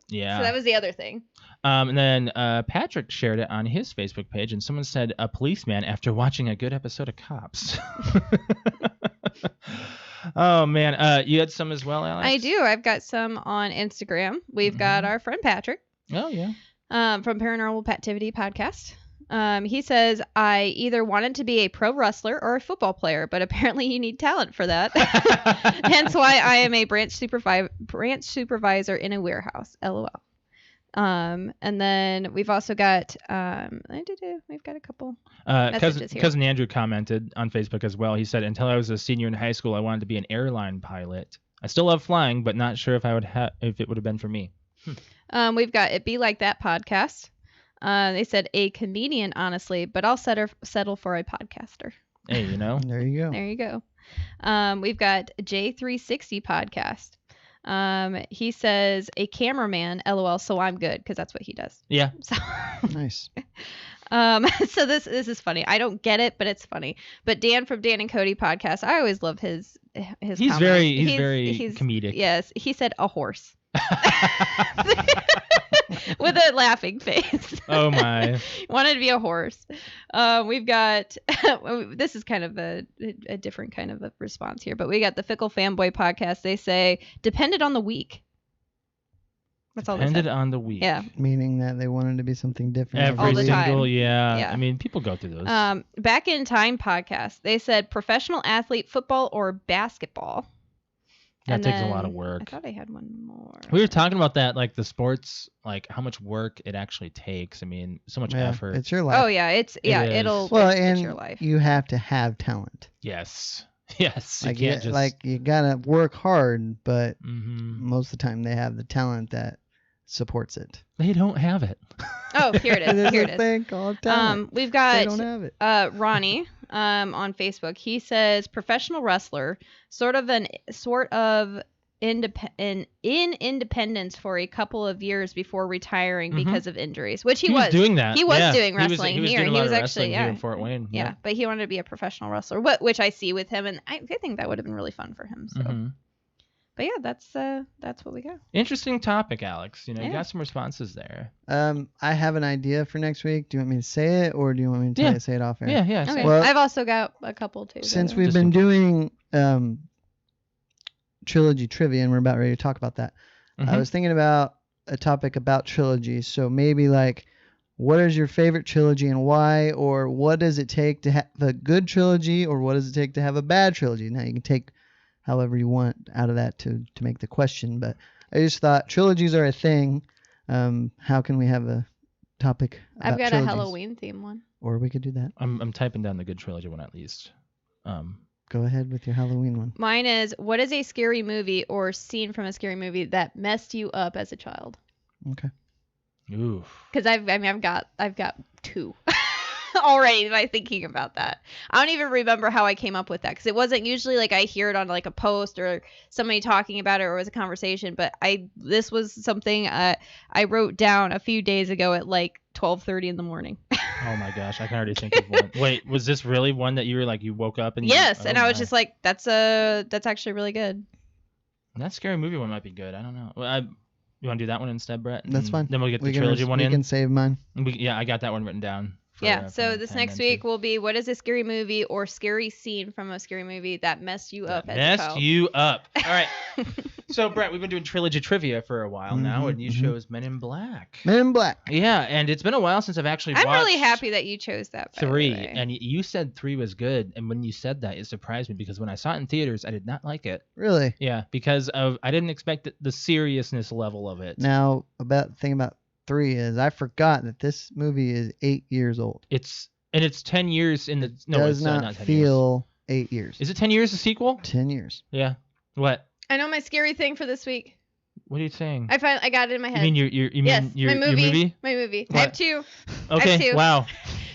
yeah. So that was the other thing. And then Patrick shared it on his Facebook page, and someone said a policeman after watching a good episode of Cops. Oh man, you had some as well, Alex? I do. I've got some on Instagram. We've got our friend Patrick. Oh yeah. From Paranormal Pativity Podcast. He says, I either wanted to be a pro wrestler or a football player, but apparently you need talent for that. Hence why I am a branch supervisor in a warehouse. LOL. And then we've also got we've got a couple messages here. Cousin Andrew commented on Facebook as well. He said, until I was a senior in high school, I wanted to be an airline pilot. I still love flying, but not sure if if it would have been for me. We've got It Be Like That podcast. They said a comedian, honestly, but I'll settle for a podcaster. Hey, you know. There you go. There you go. We've got J360 podcast. He says a cameraman, LOL, so I'm good, because that's what he does. Yeah. So Nice. So this is funny. I don't get it, but it's funny. But Dan from Dan and Cody podcast, I always love his He's comments. very comedic. Yes, he said a horse. With a laughing face. Oh my. Wanted to be a horse. We've got this is kind of a different kind of a response here, but we got the Fickle Fanboy podcast. They say depended on the week. That's all they said. Depended on the week. Yeah. Meaning that they wanted to be something different. Every All the time. single, yeah. Yeah. I mean, people go through those. Back in Time podcast. They said professional athlete, football or basketball. That And takes a then lot of work. I thought I had one more. We were talking about that, like the sports, like how much work it actually takes. I mean, so much Yeah, effort. it's your life. Oh yeah, is. it'll Well, it's and your life. you have to have talent. Yes. Yes. Like you can't just like you gotta work hard, but Mhm. most of the time they have the talent that supports it. They don't have it. Oh, here it is. There's Here a it is. thing called talent. We've They don't got have it. Ronnie on Facebook. He says professional wrestler, sort of in independence for a couple of years before retiring because of injuries, which he was doing that. He was yeah. doing wrestling he was here. Doing a He lot was of actually wrestling here in Fort Wayne. yeah, but he wanted to be a professional wrestler, which I see with him, and I think that would have been really fun for him. So, Mhm. but yeah, that's what we got. Interesting topic, Alex. You know, you Yeah. got some responses there. I have an idea for next week. Do you want me to say it, or do you want me to Yeah. say it off air? Yeah, yeah. Okay, same. Well, I've also got a couple too. Since that- we've Just been in case. doing trilogy trivia and we're about ready to talk about that, I Mhm. was thinking about a topic about trilogies. So maybe like, what is your favorite trilogy and why? Or what does it take to have a good trilogy, or what does it take to have a bad trilogy? Now you can take however you want out of that to make the question. But I just thought trilogies are a thing. How can we have a topic about I've got trilogies? a Halloween theme one. Or we could do that. I'm typing down the good trilogy one at least. Go ahead with your Halloween one. Mine is, what is a scary movie or scene from a scary movie that messed you up as a child? Okay. Oof. Because I've got two already by thinking about that. I don't even remember how I came up with that, because it wasn't usually like I hear it on like a post or somebody talking about it, or it was a conversation. But this was something I wrote down a few days ago at like 12:30 in the morning. Oh my gosh, I can already think of one. Wait, was this really one that you were like, you woke up and Yes, you, and I was just like, that's actually really good. That scary movie one might be good. I don't know. Well, you want to do that one instead, Brett? That's fine. Then we'll get the We can trilogy one we in. can save mine. Yeah, I got that one written down. Yeah, for so this time next then, too. week will be what is a scary movie or scary scene from a scary movie that messed you up That as a messed child. you up. All right. So, Brett, we've been doing trilogy trivia for a while now, Mhm, and you mhm. chose Men in Black. Men in Black. Yeah, and it's been a while since I've actually I'm watched really happy that you chose that. By the 3, way. and you said 3 was good, and when you said that, it surprised me because when I saw it in theaters, I did not like it. Really? Yeah, because I didn't expect the seriousness level of it. Now, the thing about 3 is I forgot that this movie is 8 years old. It's 10 years in the no, Does it's not, not 10 years. feel 8 years. Is it 10 years a sequel? 10 years. Yeah. What? I know my scary thing for this week. What are you saying? I got it in my head. You mean you yes, mean your my movie. movie? My movie. I What? have 2. Okay. two. Wow.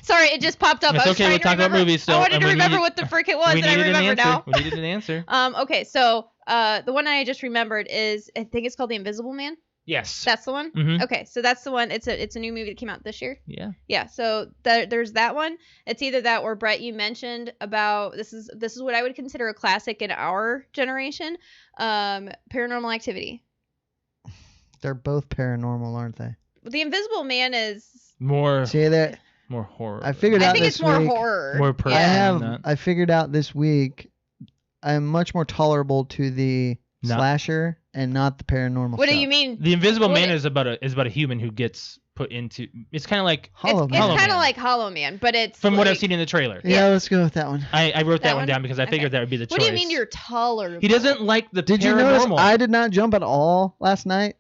Sorry, it just popped up. It's I was okay, trying we'll to talk about remember. movies still, I wanted and to we remember needed- what the frick it was, we and I needed an remember answer. now. We needed an answer. Okay, so the one I just remembered is I think it's called The Invisible Man. Yes. That's the one. Mhm. Okay, so that's the one. It's a new movie that came out this year. Yeah. Yeah, so there's that one. It's either that or Brett, you mentioned about this is what I would consider a classic in our generation, Paranormal Activity. They're both paranormal, aren't they? The Invisible Man is. More See that? more horror. I figured I out think this it's more week- horror. More I personal have. than that. I figured out this week. I'm much more tolerable to the No. slasher and not the paranormal. What do stuff. you mean? The Invisible What Man it- is about a human who gets put into. It's kind of like Hollow It's Man. Hollow kind of Man. like Hollow Man, but it's from what I've like- seen in the trailer. Yeah, let's go with that one. I wrote that That one one? down because I figured Okay. that would be the choice. What do you mean you're tolerable? He doesn't like the Did paranormal. you notice I did not jump at all last night?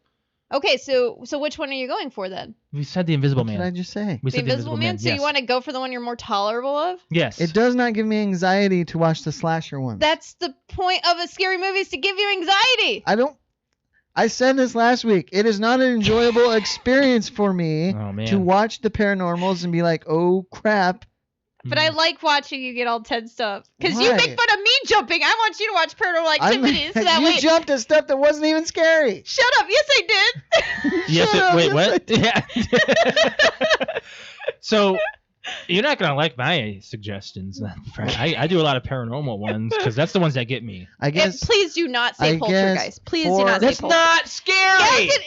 Okay, so which one are you going for then? We said the Invisible What Man. did I just say? We The said Invisible Man. So Yes. you want to go for the one you're more tolerable of? Yes. It does not give me anxiety to watch the slasher one. That's the point of a scary movie, is to give you anxiety. I said this last week. It is not an enjoyable experience for me Oh man. to watch the paranormals and be like, oh crap. But I like watching you get all tensed up. Because you Why? make fun of me jumping. I want you to watch Paranormal Activities. So that you way. jumped at stuff that wasn't even scary. Shut up. Yes, I did. Yes. Shut up, Wait. yes, What? Yeah. So you're not gonna like my suggestions, then, Fred. I do a lot of paranormal ones because that's the ones that get me. I guess Please do not say I Poltergeist. guess Please for- do not say That's Poltergeist. not scary. Yes,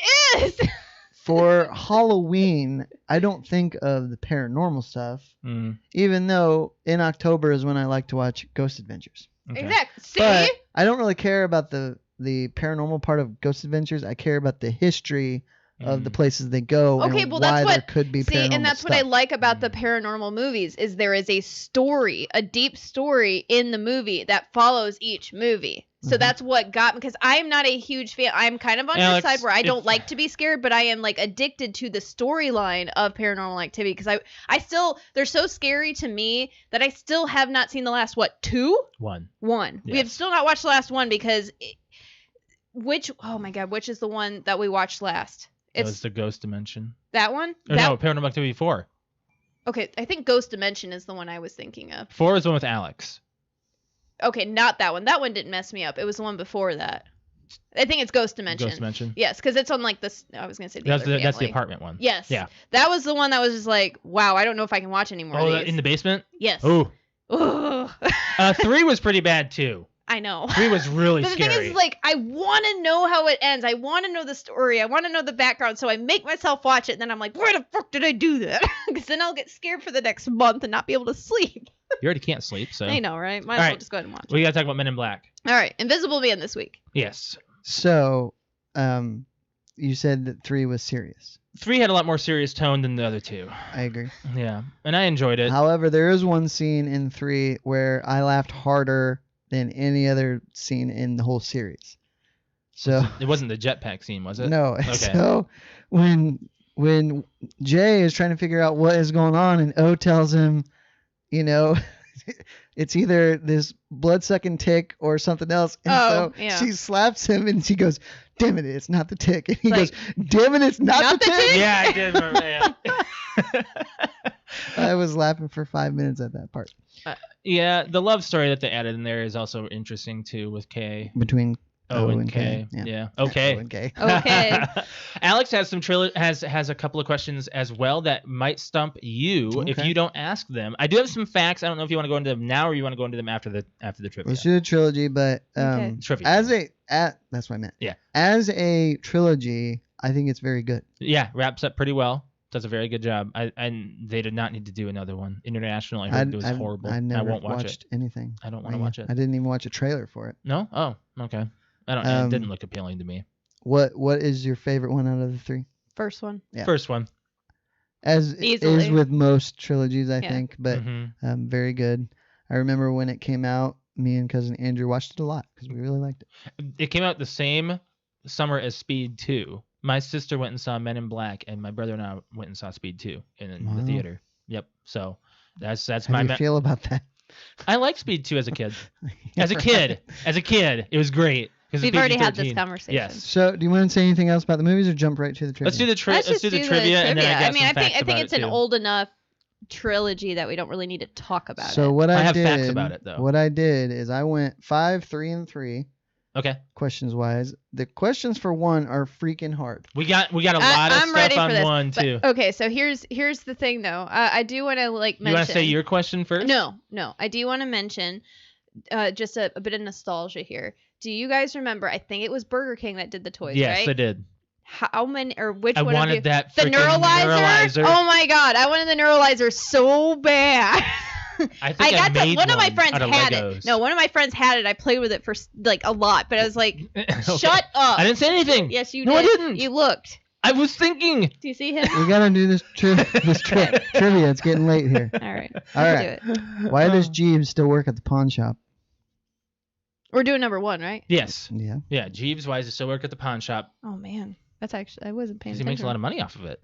it is. for Halloween, I don't think of the paranormal stuff, Mm, even though in October is when I like to watch Ghost Adventures. okay. Exactly. See? But I don't really care about the paranormal part of Ghost Adventures. I care about the history of the Mm. places they go Okay, and well, why that's what- there could be See, paranormal and that's what I stuff. like about the paranormal movies is there is a story, a deep story in the movie that follows each movie. So Mhm. that's what got me, because I'm not a huge fan. I'm kind of on your Alex, side where I don't if- like to be scared, but I am like addicted to the storyline of Paranormal Activity because I still, they're so scary to me that I still have not seen the last, what, 2? One. 1. We have Yes. still not watched the last one because oh my God, which is the one that we watched last? That It's was the Ghost Dimension. that one? Or no, Paranormal Activity 4. Okay, I think Ghost Dimension is the one I was thinking of. 4 is the one with Alex. Okay, not that one. That one didn't mess me up. It was the one before that. I think it's Ghost Dimension. Ghost Dimension. Yes, because it's on like this. I was gonna say the That's other the family. apartment one. Yes. Yeah. That was the one that was just like, wow, I don't know if I can watch anymore. Oh, of these. in the basement. Yes. Oh. Ugh. 3 was pretty bad too. I know. 3 was really But the scary. thing is, like, I want to know how it ends. I want to know the story. I want to know the background. So I make myself watch it. And then I'm like, why the fuck did I do that? Because then I'll get scared for the next month and not be able to sleep. You already can't sleep, so I know, right? Might as All well right. just go ahead and watch it. we gotta talk about Men in Black. All right. Invisible Man this week. Yes. So, you said that 3 was serious. 3 had a lot more serious tone than the other 2. I agree. Yeah, and I enjoyed it. However, there is one scene in 3 where I laughed harder than any other scene in the whole series. So It wasn't the jetpack scene, was it? no. Okay. So when Jay is trying to figure out what is going on and O tells him, you know, it's either this blood-sucking tick or something else. And Oh, so yeah. she slaps him and she goes, "Damn it, it's not the tick." And he It's goes, "Damn it, it's not the tick." Yeah, I did remember that. I was laughing for 5 minutes at that part. Yeah, the love story that they added in there is also interesting too with Kay. Between O and K. Yeah. Okay. O and K. Okay. Alex has some has a couple of questions as well that might stump you if Okay. you don't ask them. I do have some facts. I don't know if you want to go into them now or you want to go into them after the trivia. Let's do the trilogy, but Okay. Trivia. that's what I meant. Yeah. As a trilogy, I think it's very good. Yeah, wraps up pretty well. Does a very good job. And they did not need to do another one. International, I heard it was horrible. I never won't watch watched it. anything. I don't want to watch it. I didn't even watch a trailer for it. No? Oh, okay. I don't. It didn't look appealing to me. What is your favorite one out of the three? First one. Yeah. First one. As Easily. is with most trilogies, I Yeah. think, but Mhm. very good. I remember when it came out, me and cousin Andrew watched it a lot because we really liked it. It came out the same summer as Speed 2. My sister went and saw Men in Black, and my brother and I went and saw Speed 2 in Wow. the theater. Yep. So that's How my. do you feel about that? I liked Speed 2 as a kid. As a kid, it was great. 'Cause it's We've already had this PG-13. conversation. Yes. So, do you want to say anything else about the movies, or jump right to the trivia? Let's do the Let's let's do the trivia, and then I got mean, some I think facts about it's it an too. old enough trilogy that we don't really need to talk about So it. what I have did, facts about it, though. What I did is I went 5, 3, and 3 Okay. questions wise. The questions for one are freaking hard. We got a lot of I'm ready stuff for on this, one but- too. Okay, so here's the thing though. I do want to mention. You want to say your question first? No. I do want to mention just a bit of nostalgia here. Do you guys remember? I think it was Burger King that did the toys, Yes, right? I did. How many or which I one of wanted you? that The freaking neuralizer? Oh my god, I wanted the neuralizer so bad. I think I got made one of my friends out of had Legos. it. No, one of my friends had it. I played with it for like a lot, but I was like, Okay. shut up. I didn't say anything. Yes, you No, did. I didn't. You looked. I was thinking. Do you see him? We gotta do this trivia. It's getting late here. All right. All let's right. do it. Why does Jeeves still work at the pawn shop? We're doing number one, right? Yes. Yeah. Yeah. Jeeves, why does he still work at the pawn shop? Oh man, that's actually I wasn't paying Because he attention. makes a lot of money off of it.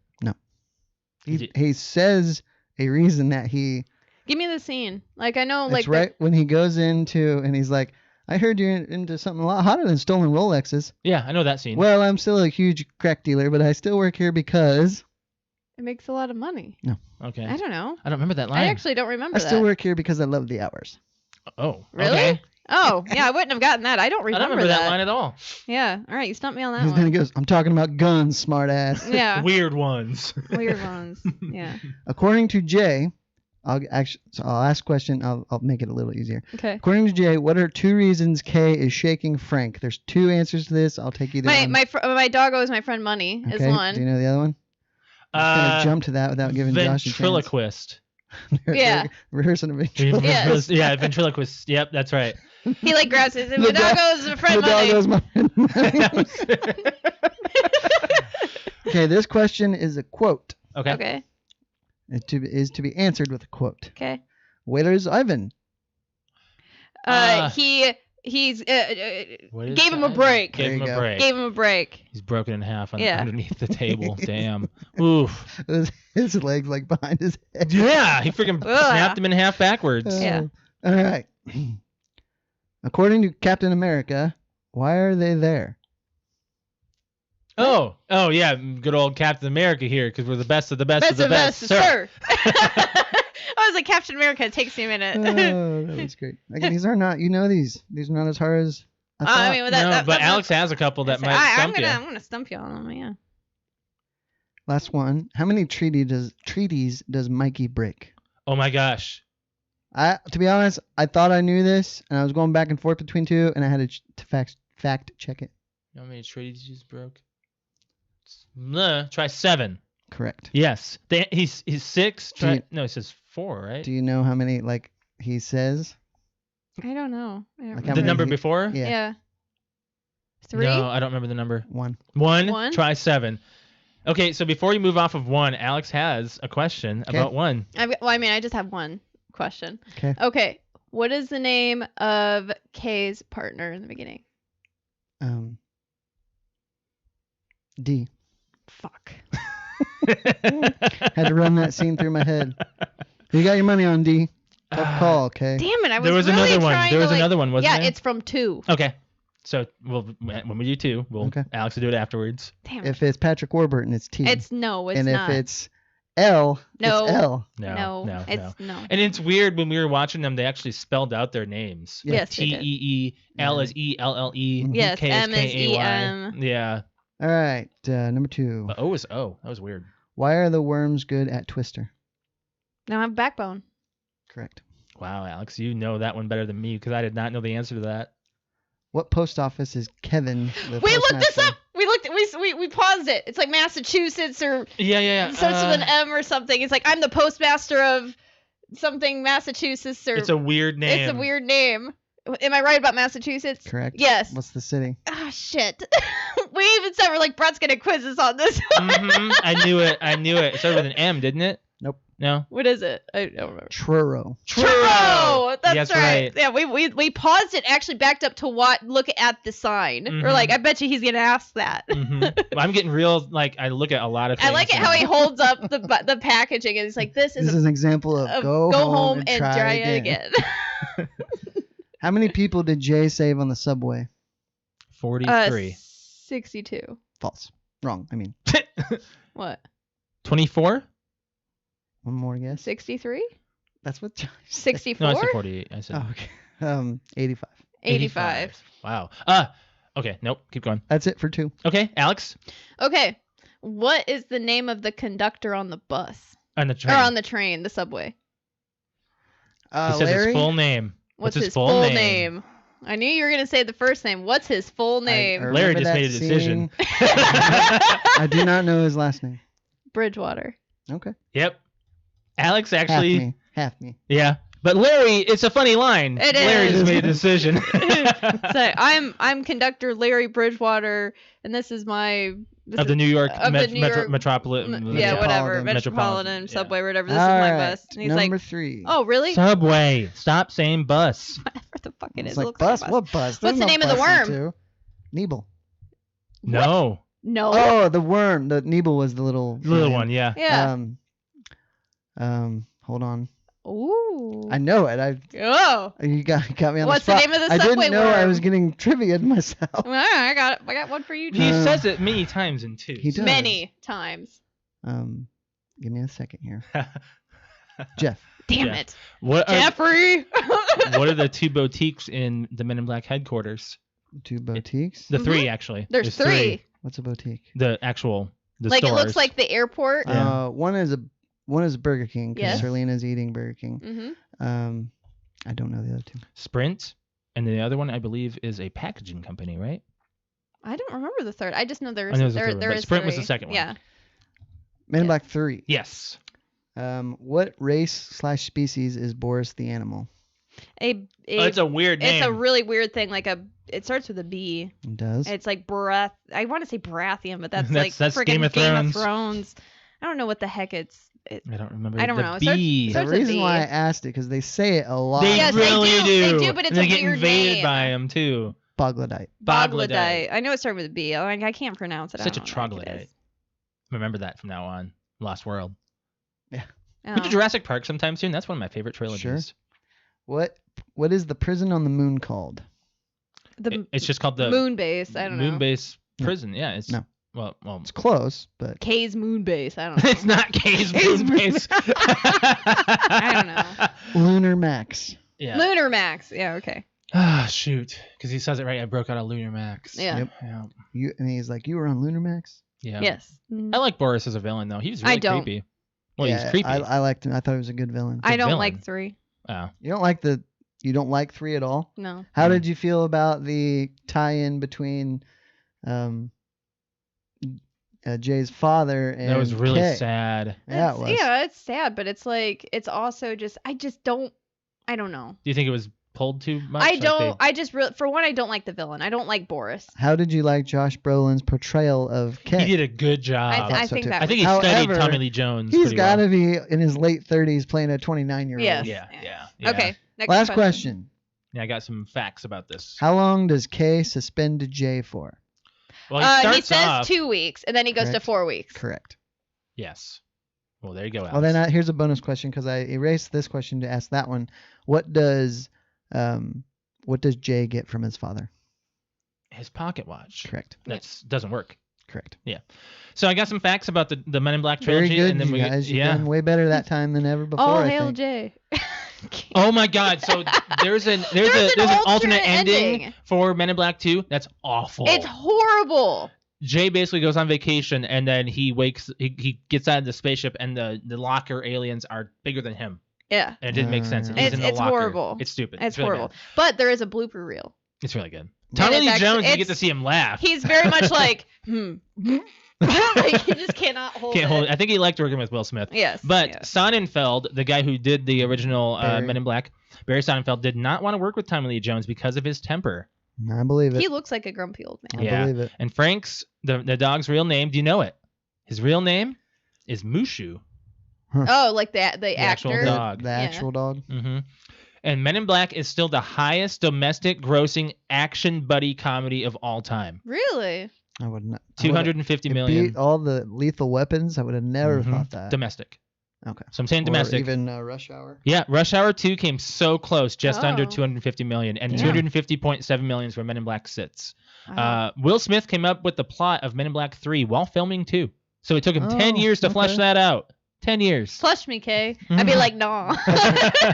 He says a reason that he. Give me the scene. Like I know, It's like right when he goes into and he's like, "I heard you're into something a lot hotter than stolen Rolexes." Yeah, I know that scene. Well, I'm still a huge crack dealer, but I still work here because it makes a lot of money. Okay. I don't know. I don't remember that line. I actually don't remember I still that. work here because I love the hours. Oh. Really? Okay. Oh yeah, I wouldn't have gotten that. I don't I remember, don't remember that line at all. Yeah. All right, you stumped me on that And then he one. goes, "I'm talking about guns, smartass." Yeah. Weird ones. Weird ones. Yeah. According to Jay, I'll ask a question. I'll make it a little easier. Okay. According to Jay, what are 2 reasons Kay is shaking Frank? There's 2 answers to this. I'll take either one. My doggo is my friend Money is Okay, one. do you know the other one? I'm just gonna jump to that without giving Josh a chance. Ventriloquist. Yeah. Rehearsing a ventriloquist. Yes. Yeah, ventriloquist. Yep, that's right. He like grabs his The my dog- doggo is my friend The Money. doggo's my Okay, this question is a quote. Okay. Okay. It is to be answered with a quote. Okay. Where's Ivan? He's What is gave him a that? break. Gave There him you a go. break. Gave him a break. He's broken in half Yeah. underneath the table. Damn. Oof. His legs like behind his head. Yeah, he freaking Ugh. snapped him in half backwards. Yeah. All right. According to Captain America, why are they there? Oh yeah, good old Captain America here because we're the best of the best of Best the best, sir. I was like Captain America. It takes me a minute. Oh, that was great. Again, these are not. You know these. These are not as hard as I thought. I mean, well, that, No, that, but that- Alex has a couple that might I'm stump you. gonna stump you on them. Yeah. Last one. How many treaties does Mikey break? Oh my gosh. To be honest, I thought I knew this, and I was going back and forth between 2, and I had to fact check it. How many treaties you just broke? Try 7. Correct. Yes. He's 6. Do you- No, he says 4, right? Do you know how many he says? I don't know. I don't Like The how remember. many number he- before? Yeah. Yeah. 3. No, I don't remember the number. 1. 1. One? Try 7. Okay, so before you move off of 1, Alex has a question about 1. I just have one question. Okay. Okay. What is the name of Kay's partner in the beginning? D. Fuck. Had to run that scene through my head. You got your money on D. Tough call, okay? Damn it! I was There was really another one. trying There was to, like, another one, wasn't yeah, there? it's from 2. Okay. So when we do 2, Okay. Alex will do it afterwards. Damn it. If it's Patrick Warburton, it's T. It's and not. if it's L. No. It's L. No. It's no. And it's weird when we were watching them, they actually spelled out their names. Yeah. Yes, they did. T-E-E, L is E-L-L-E, Mhm. Yes, K is M is K-A-Y. E-M. Yeah. All right. Number 2. But O is O. That was weird. Why are the worms good at Twister? Now I have backbone. Correct. Wow, Alex, you know that one better than me because I did not know the answer to that. What post office is Kevin? The We looked this postmaster? up. We paused it. It's like Massachusetts or Yeah. it starts with an M or something. It's like I'm the postmaster of something Massachusetts or It's a weird name. It's a weird name. Am I right about Massachusetts? Correct. Yes. What's the city? Ah, shit. We even said we're like Brett's gonna quiz us on this. I knew it. It started with an M, didn't it? Nope. No. What is it? I don't remember. Truro. Truro. That's Yes, right. right. Yeah, we paused it. Actually, backed up to look at the sign. We're like, I bet you he's gonna ask that. I'm getting real. Like I look at a lot of things. I like it how he holds up the packaging and he's like, "This This is is an example of go home and try again. How many people did Jay save on the subway? 43. 62. False. Wrong. I mean, What? 24? one more guess. 63? That's what Josh said. 64? No, I said 48. I said Oh, okay. 85. 85. Wow. Okay. Nope. Keep going. That's it for 2. Okay, Alex. Okay. What is the name of the conductor on the bus? On the train. Or on the train, the subway? He says Larry? his full name. What's his full name? I knew you were going to say the first name. What's his full name? I Larry remember just that made a decision. scene. I do not know his last name. Bridgewater. Okay. Yep. Alex actually. Half me. Yeah. But Larry, it's a funny line. It Larry is. just made a decision. So I'm conductor Larry Bridgewater, and this is my of the New York, of the New York- metropolitan. yeah, whatever, Metropolitan. metropolitan Yeah. subway, whatever. This All is my right. bus, and he's like, Number 3. "Oh, really? Subway. Stop saying bus. Whatever the fuck it It's is. like looks bus. like a What bus? What's There's the no name of the bus in worm? 2. Nebel. No. No. Oh, the worm. The Nebel was the little One, yeah. Yeah. Hold on. Ooh. I know it. Oh. You got me on What's the the spot. name of the I subway didn't know I worm? was getting trivia myself. Well, I got it. I got one for you. He Too. says it many times in two. He does. Many times. Give me a second here. Jeff. Damn Yeah. it, What are, Jeffrey. what are the 2 boutiques in the Men in Black headquarters? 2 boutiques. The 3, actually. There's 3. What's a boutique? The actual the Like stores. it looks like the airport. Yeah. One is Burger King because Yes. Serlena's eating Burger King. Mm-hmm. I don't know the other 2. Sprint, and the other one I believe is a packaging company, right? I don't remember the third. I just know there's I know there's a third one, there but is Sprint was the 3. second one. Yeah. Men in Yeah. Black 3. Yes. What race/species is Boris the animal? It's a weird name. It's a really weird thing. It starts with a B. It does. It's like breath. I want to say Baratheon, but that's That's freaking Game of Thrones. I don't know what the heck it's. I don't remember. I don't the know. It B. starts the with reason B. why I asked it because they say it a lot. They Yes, they really do. do. They do, but it's and a they get weird invaded name. by them too. Boglodyte. Boglodyte. I know it started with a B. Like, I can't pronounce it. I Such a don't know what the heck it troglodyte. is. Remember that from now on. Lost World. Oh. We do Jurassic Park sometime soon. That's one of my favorite trilogies. Sure. What is the prison on the moon called? It's just called the moon base. I don't know. Moon Base No. Prison. Yeah, it's No. Well, It's close, but K's moon base. I don't know. it's not K's Moon Base. I don't know. Lunar Max. Yeah. Lunar Max. Yeah. Okay. Ah, shoot. Because he says it right. I broke out a Lunar Max. Yeah. Yep. Yeah. And he's like, you were on Lunar Max? Yeah. Yes. I like Boris as a villain though. He was really I don't. creepy. Well, Yeah, he's creepy. I liked him. I thought he was a good villain. I don't villain. like 3. Oh. You don't like 3 at all? No. How did you feel about the tie-in between Jay's father and That was really Kay? sad. Yeah, it was. Yeah, it's sad, but it's like it's also just I don't know. Do you think it was pulled too much? I Like don't. I just for one, I don't like the villain. I don't like Boris. How did you like Josh Brolin's portrayal of Kay? He did a good job. I so think too. that. I think he was- studied However, Tommy Lee Jones. He's pretty got to well. be in his late 30s playing a 29-year-old. Yes. Yeah. Okay. Next Last question. Yeah, I got some facts about this. How long does Kay suspend Jay for? Well, He starts says off. 2 weeks, and then he goes to Correct. 4 weeks. Correct. Yes. Well, there you go. Alex. Well, then here's a bonus question because I erased this question to ask that one. What does Jay get from his father? His pocket watch. Correct. That doesn't work. Correct. So I got some facts about the Men in Black Very trilogy, good, and then you guys. You've done way better that time than ever before. All I hail think. Jay. Oh my God! So there's an alternate ending for Men in Black 2. That's awful. It's horrible. Jay basically goes on vacation, and then he gets out of the spaceship, and the locker aliens are bigger than him, Yeah. and it didn't make sense. And he's in the It's locker. horrible. It's stupid. It's really horrible. bad. But there is a blooper reel. It's really good. And Tommy it's Lee actually- Jones, you get it's- to see him laugh. He's very much like, like he just cannot hold Can't it. hold it. I think he liked working with Will Smith. Yes. But yes. Sonnenfeld, the guy who did the original Barry. Men in Black, Barry Sonnenfeld, did not want to work with Tommy Lee Jones because of his temper. I believe it. He looks like a grumpy old man. I Yeah. believe it. And Frank's, the dog's real name, do you know it? His real name is Mushu. Oh, like the actual actor. dog. The actual dog. Mm-hmm. And Men in Black is still the highest domestic grossing action buddy comedy of all time. Really? I would not. 250 It million. beat all the Lethal Weapons. I would have never Mhm. thought that. Domestic. Okay. So I'm saying Or domestic. even Rush Hour. Yeah, Rush Hour 2 came so close, just under Oh. 250 million, and Damn. 250.7 million is where Men in Black sits. Wow. Will Smith came up with the plot of Men in Black 3 while filming 2. So it took him 10 Oh, years to flesh okay. that out. 10 years. Flush me, Kay. I'd be like, nah.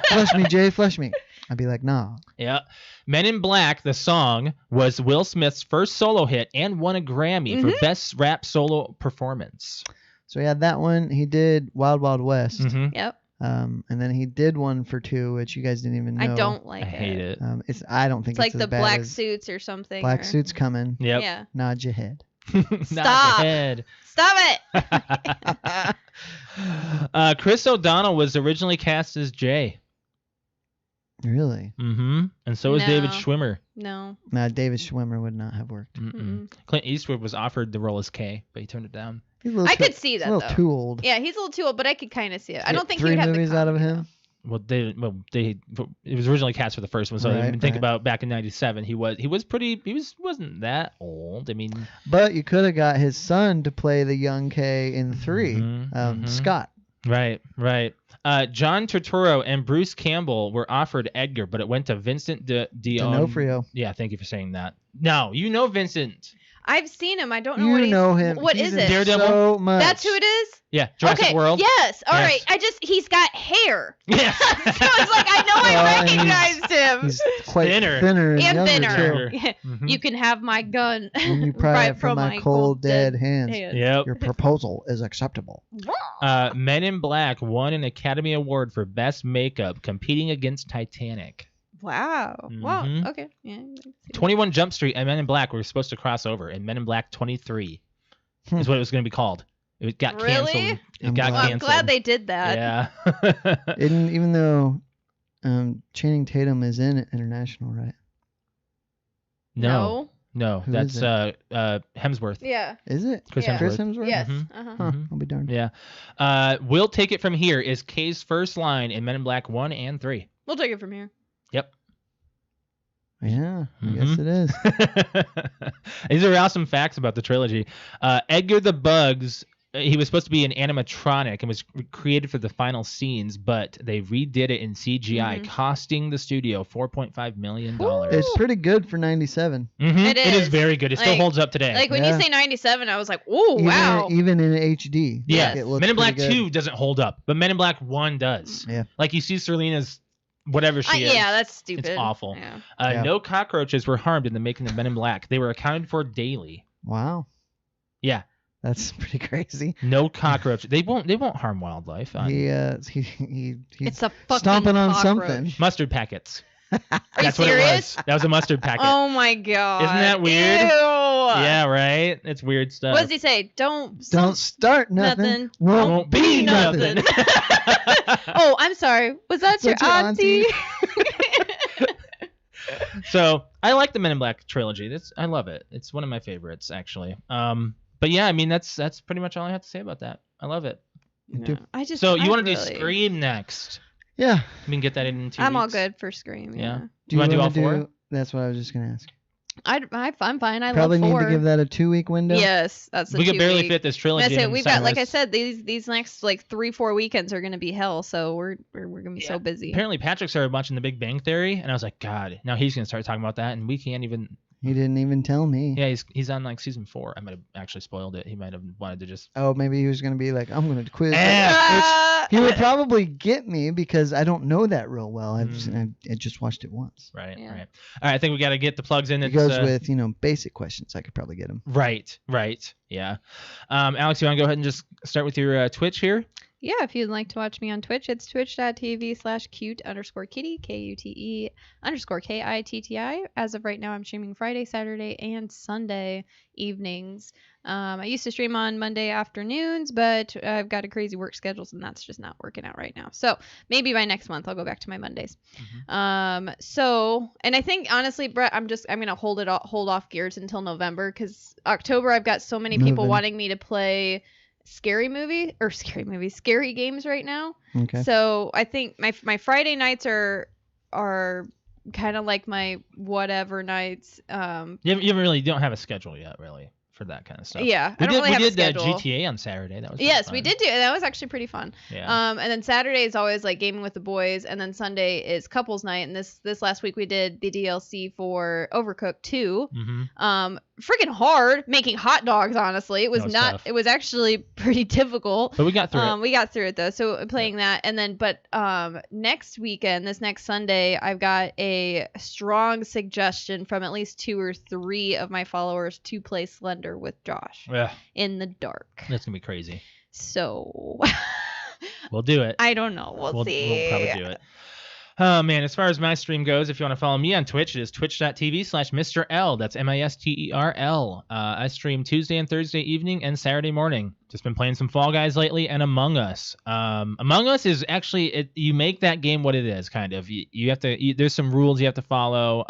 Flush me, Jay. Flush me. I'd be like, nah. Yeah. Men in Black, the song, was Will Smith's first solo hit and won a Grammy for Best Rap Solo Performance. So he had that one. He did Wild Wild West. Mm-hmm. Yep. And then he did one for 2, which you guys didn't even know. I don't like I hate it. I don't think It's like as the bad black as suits or something. Black or- Suit's coming. Yep. Yeah. Nod your head. Not Stop. the head. Stop it. Chris O'Donnell was originally cast as Jay. Really? Mm-hmm. And so was David No. Schwimmer. No. Nah, David Schwimmer would not have worked. Mm-mm. Clint Eastwood was offered the role as K, but he turned it down. He's a little I could see he's that a little though. too old. Yeah, he's a little too old, but I could kind of see it. I don't think he Three would have movies the out of comedy, him. Well, it was originally cast for the first one, so Right, even think right. about back in '97, he wasn't that old. I mean, But you could have got his son to play the young K in 3. Mhm. Scott. right. John Turturro and Bruce Campbell were offered Edgar, but it went to Vincent D'Onofrio. Yeah, thank you for saying that. No, you know Vincent. I've seen him. I don't know You what he's. know him. What He's is in it? Daredevil? So much. That's who it is. Yeah, Jurassic okay. World. Yes. All right. Yes. He's got hair. Yes. So it's like I know I Well, and recognized him. He's quite Thinner. thinner and, And younger thinner. too. Yeah. Mhm. You can have my gun. When you pry right it from my cold dead hands, hands. Yep. your proposal is acceptable. Men in Black won an Academy Award for Best Makeup, competing against Titanic. Wow. Wow. Mhm. Okay. Yeah. 21 Jump Street and Men in Black were supposed to cross over, and Men in Black 23 is what it was going to be called. It got Really? canceled. It I'm got glad. Well, I'm canceled. glad they did that. Yeah. Even though Channing Tatum is in International, right? no, Who that's is Hemsworth. Yeah. Is it? Chris Yeah. Chris Hemsworth. Hemsworth? Yes. Mhm. Uh-huh. Huh, Mhm. I'll be darned. Yeah. We'll take it from here is Kay's first line in Men in Black 1 and 3. We'll take it from here. Yep. Yeah, I Mhm. guess it is. These are awesome facts about the trilogy. Edgar the Bugs, he was supposed to be an animatronic and was created for the final scenes, but they redid it in CGI, Mhm. costing the studio $4.5 million. It's pretty good for 97. It It is is. very good. It still Like- holds up today. Like when Yeah. you say 97, I was like, "Ooh, Even, wow." Even in HD. yeah, It looks Men in Black pretty good. 2 doesn't hold up, but Men in Black 1 does. Yeah. Like you see Serlena's whatever she is. Yeah, that's stupid. awful. Yeah. Yeah. No cockroaches were harmed in the making of Men in Black. They were accounted for daily. Wow. Yeah. That's pretty crazy. No cockroach. They won't harm wildlife. He's It's a fucking stomping on cockroach. something. Mustard packets. Are you That's what it serious? was. That was a mustard packet. Oh my god. Isn't that weird? Ew. Yeah, right. It's weird stuff. What does he say? Don't Start nothing. Nothing. Won't be nothing. nothing. Oh, I'm sorry. Was that your That's your auntie? So I like the Men in Black trilogy. I love it. It's one of my favorites, actually. But yeah, I mean that's pretty much all I have to say about that. I love it. No, I just. So you want to do really- Scream next? Yeah. We can get that in 2 I'm all weeks. good for Scream. Yeah. Yeah. Do you want to do all wanna 4? That's what I was just gonna ask. I'm fine. I Probably love need 4. to give that a 2-week window. Yes, that's. We could barely 2-week. fit this trilogy. That's it. in We've got, like I Sunrise. said, these next like 3-4 weekends are gonna be hell. So we're gonna be Yeah. so busy. Apparently Patrick started watching The Big Bang Theory, and I was like, God, now he's gonna start talking about that, and we can't even He didn't even tell me. Yeah, he's on like season 4. I might have actually spoiled it. He might have wanted to just. Oh, maybe he was gonna be like, I'm gonna quiz. Ah! He would probably get me because I don't know that real well. I just watched it once. Right. Yeah. Right. All right. I think we got to get the plugs in. It goes with basic questions. I could probably get them. Right. Yeah. Alex, you want to go ahead and just start with your Twitch here? Yeah, if you'd like to watch me on Twitch, it's twitch.tv/cute_kitty, KUTE_KITTI. As of right now, I'm streaming Friday, Saturday, and Sunday evenings. I used to stream on Monday afternoons, but I've got a crazy work schedule, and that's just not working out right now. So maybe by next month, I'll go back to my Mondays. And I think, honestly, Brett, I'm going to hold off gears until November, because October, I've got so many people wanting me to play scary games right now. Okay. So I think my Friday nights are kind of like my whatever nights. You really don't have a schedule yet, really, for that kind of stuff. Yeah, I don't really have a schedule. We did GTA on Saturday. That was yes, fun. we did do it. That was actually pretty fun. Yeah. And then Saturday is always like gaming with the boys, and then Sunday is couples night. And this last week we did the DLC for Overcooked 2. Freaking hard making hot dogs. Honestly, it was not. Tough. It was actually pretty difficult. But we got through it. We got through it though. So playing that, and then next weekend, this next Sunday, I've got a strong suggestion from at least 2 or 3 of my followers to play Slender with Josh in the dark. That's gonna be crazy. So we'll do it. I don't know. We'll see. We'll probably do it. Oh man, as far as my stream goes, if you want to follow me on Twitch, it is twitch.tv/Mr. L. That's MISTERL. I stream Tuesday and Thursday evening and Saturday morning. Just been playing some Fall Guys lately and Among Us. Among Us is actually you make that game what it is, kind of. You have to. There's some rules you have to follow.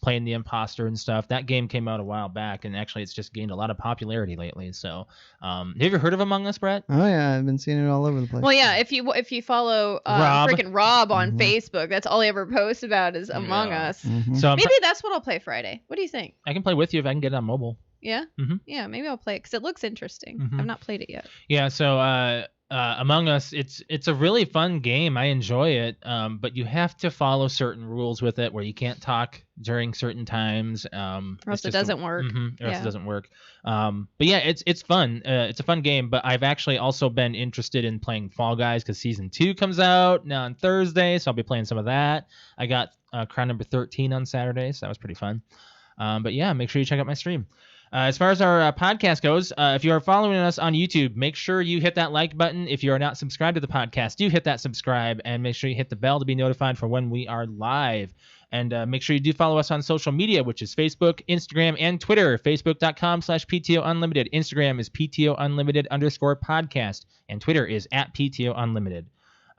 Playing the imposter and stuff. That game came out a while back, and actually it's just gained a lot of popularity lately. So, have you ever heard of Among Us, Brett? Oh yeah, I've been seeing it all over the place. Well, yeah, if you follow freaking Rob on Facebook, that's all he ever posts about is Among Us. So maybe that's what I'll play Friday. What do you think? I can play with you if I can get it on mobile. Yeah? Yeah, maybe I'll play it because it looks interesting. I've not played it yet. Yeah, so Among Us, it's a really fun game. I enjoy it, but you have to follow certain rules with it where you can't talk during certain times. Or else it doesn't work. Or else it doesn't work. But yeah, it's fun. It's a fun game, but I've actually also been interested in playing Fall Guys because Season 2 comes out now on Thursday, so I'll be playing some of that. I got Crown number 13 on Saturday, so that was pretty fun. But yeah, make sure you check out my stream. As far as our podcast goes, if you are following us on YouTube, make sure you hit that like button. If you are not subscribed to the podcast, do hit that subscribe and make sure you hit the bell to be notified for when we are live. And make sure you do follow us on social media, which is Facebook, Instagram, and Twitter. Facebook.com/PTOUnlimited. Instagram is PTOUnlimited_podcast. And Twitter is @PTOUnlimited.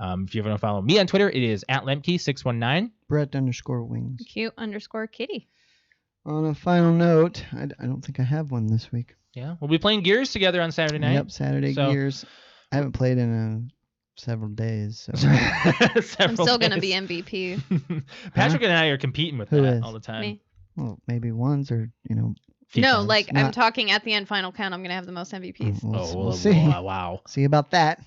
If you want to follow me on Twitter, it is @Lemke619. Brett_Wings. Cute_kitty. On a final note, I don't think I have one this week. Yeah, we'll be playing Gears together on Saturday night. Yep, Saturday Gears. I haven't played in several days. So. I'm still going to be MVP. Patrick and I are competing with that all the time. Me. Well, maybe once or, No, I'm talking at the end final count. I'm going to have the most MVPs. We'll see. Wow. See about that.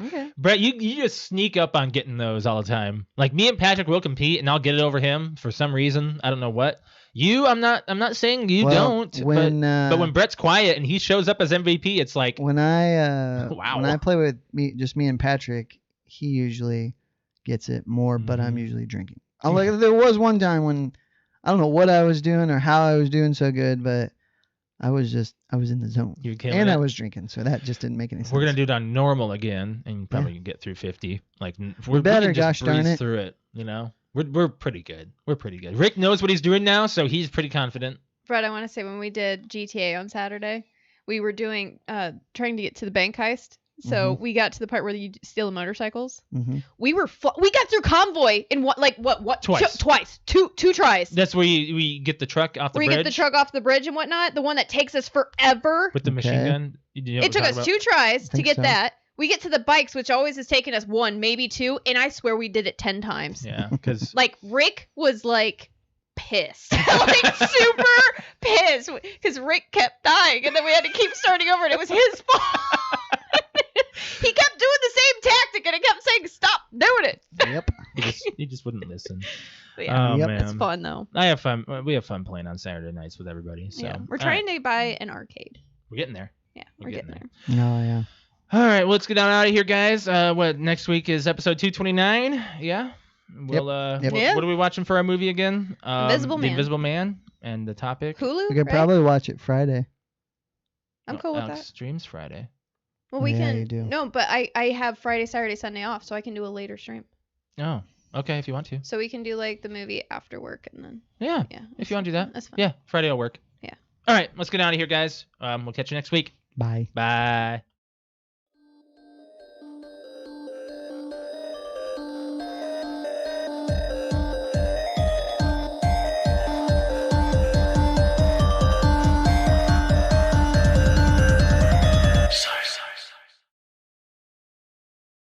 Okay. Brett, you just sneak up on getting those all the time. Like me and Patrick will compete, and I'll get it over him for some reason. I don't know what. I'm not saying you don't. But when Brett's quiet and he shows up as MVP, it's like when I wow. When I play with me and Patrick, he usually gets it more, but I'm usually drinking. There was one time when I don't know what I was doing or how I was doing so good, but I was in the zone. I was drinking, so that just didn't make any sense. We're gonna do it on normal again, and probably get through 50. Like we better, can just gosh darn it, through it. We're pretty good. Rick knows what he's doing now, so he's pretty confident. Brett, I want to say when we did GTA on Saturday, we were doing trying to get to the bank heist. So we got to the part where you steal the motorcycles. We got through convoy in what twice two tries. That's where we get the truck off the bridge. We get the truck off the bridge and whatnot. The one that takes us forever with the machine gun. It took us 2 tries to get that. We get to the bikes, which always has taken us 1, maybe 2, and I swear we did it 10 times. Yeah, because Rick was pissed, super pissed, because Rick kept dying, and then we had to keep starting over, and it was his fault. He kept doing the same tactic, and I kept saying, "Stop! doing it. Yep. He just wouldn't listen. But yeah, Oh Yep. man, it's fun though. I have fun. We have fun playing on Saturday nights with everybody. So Yeah, we're all trying right, to buy an arcade. we're getting there. Yeah, We're we're getting getting there. there. Oh yeah. All right, well, let's get on out of here, guys. What next week is episode 229? Yeah. We'll Yep. Yeah. What are we watching for our movie again? Invisible The Man. Invisible Man, and the topic. Hulu. We could right? probably watch it Friday. I'm cool with Alex that. streams Friday. Well, Oh, we yeah, can. you do. No, but I have Friday, Saturday, Sunday off, so I can do a later stream. Oh, okay, if you want to. So we can do like the movie after work and then Yeah, yeah. if you want to do that. That's fine. Yeah, Friday will work. Yeah. All right, let's get out of here, guys. We'll catch you next week. Bye. Bye.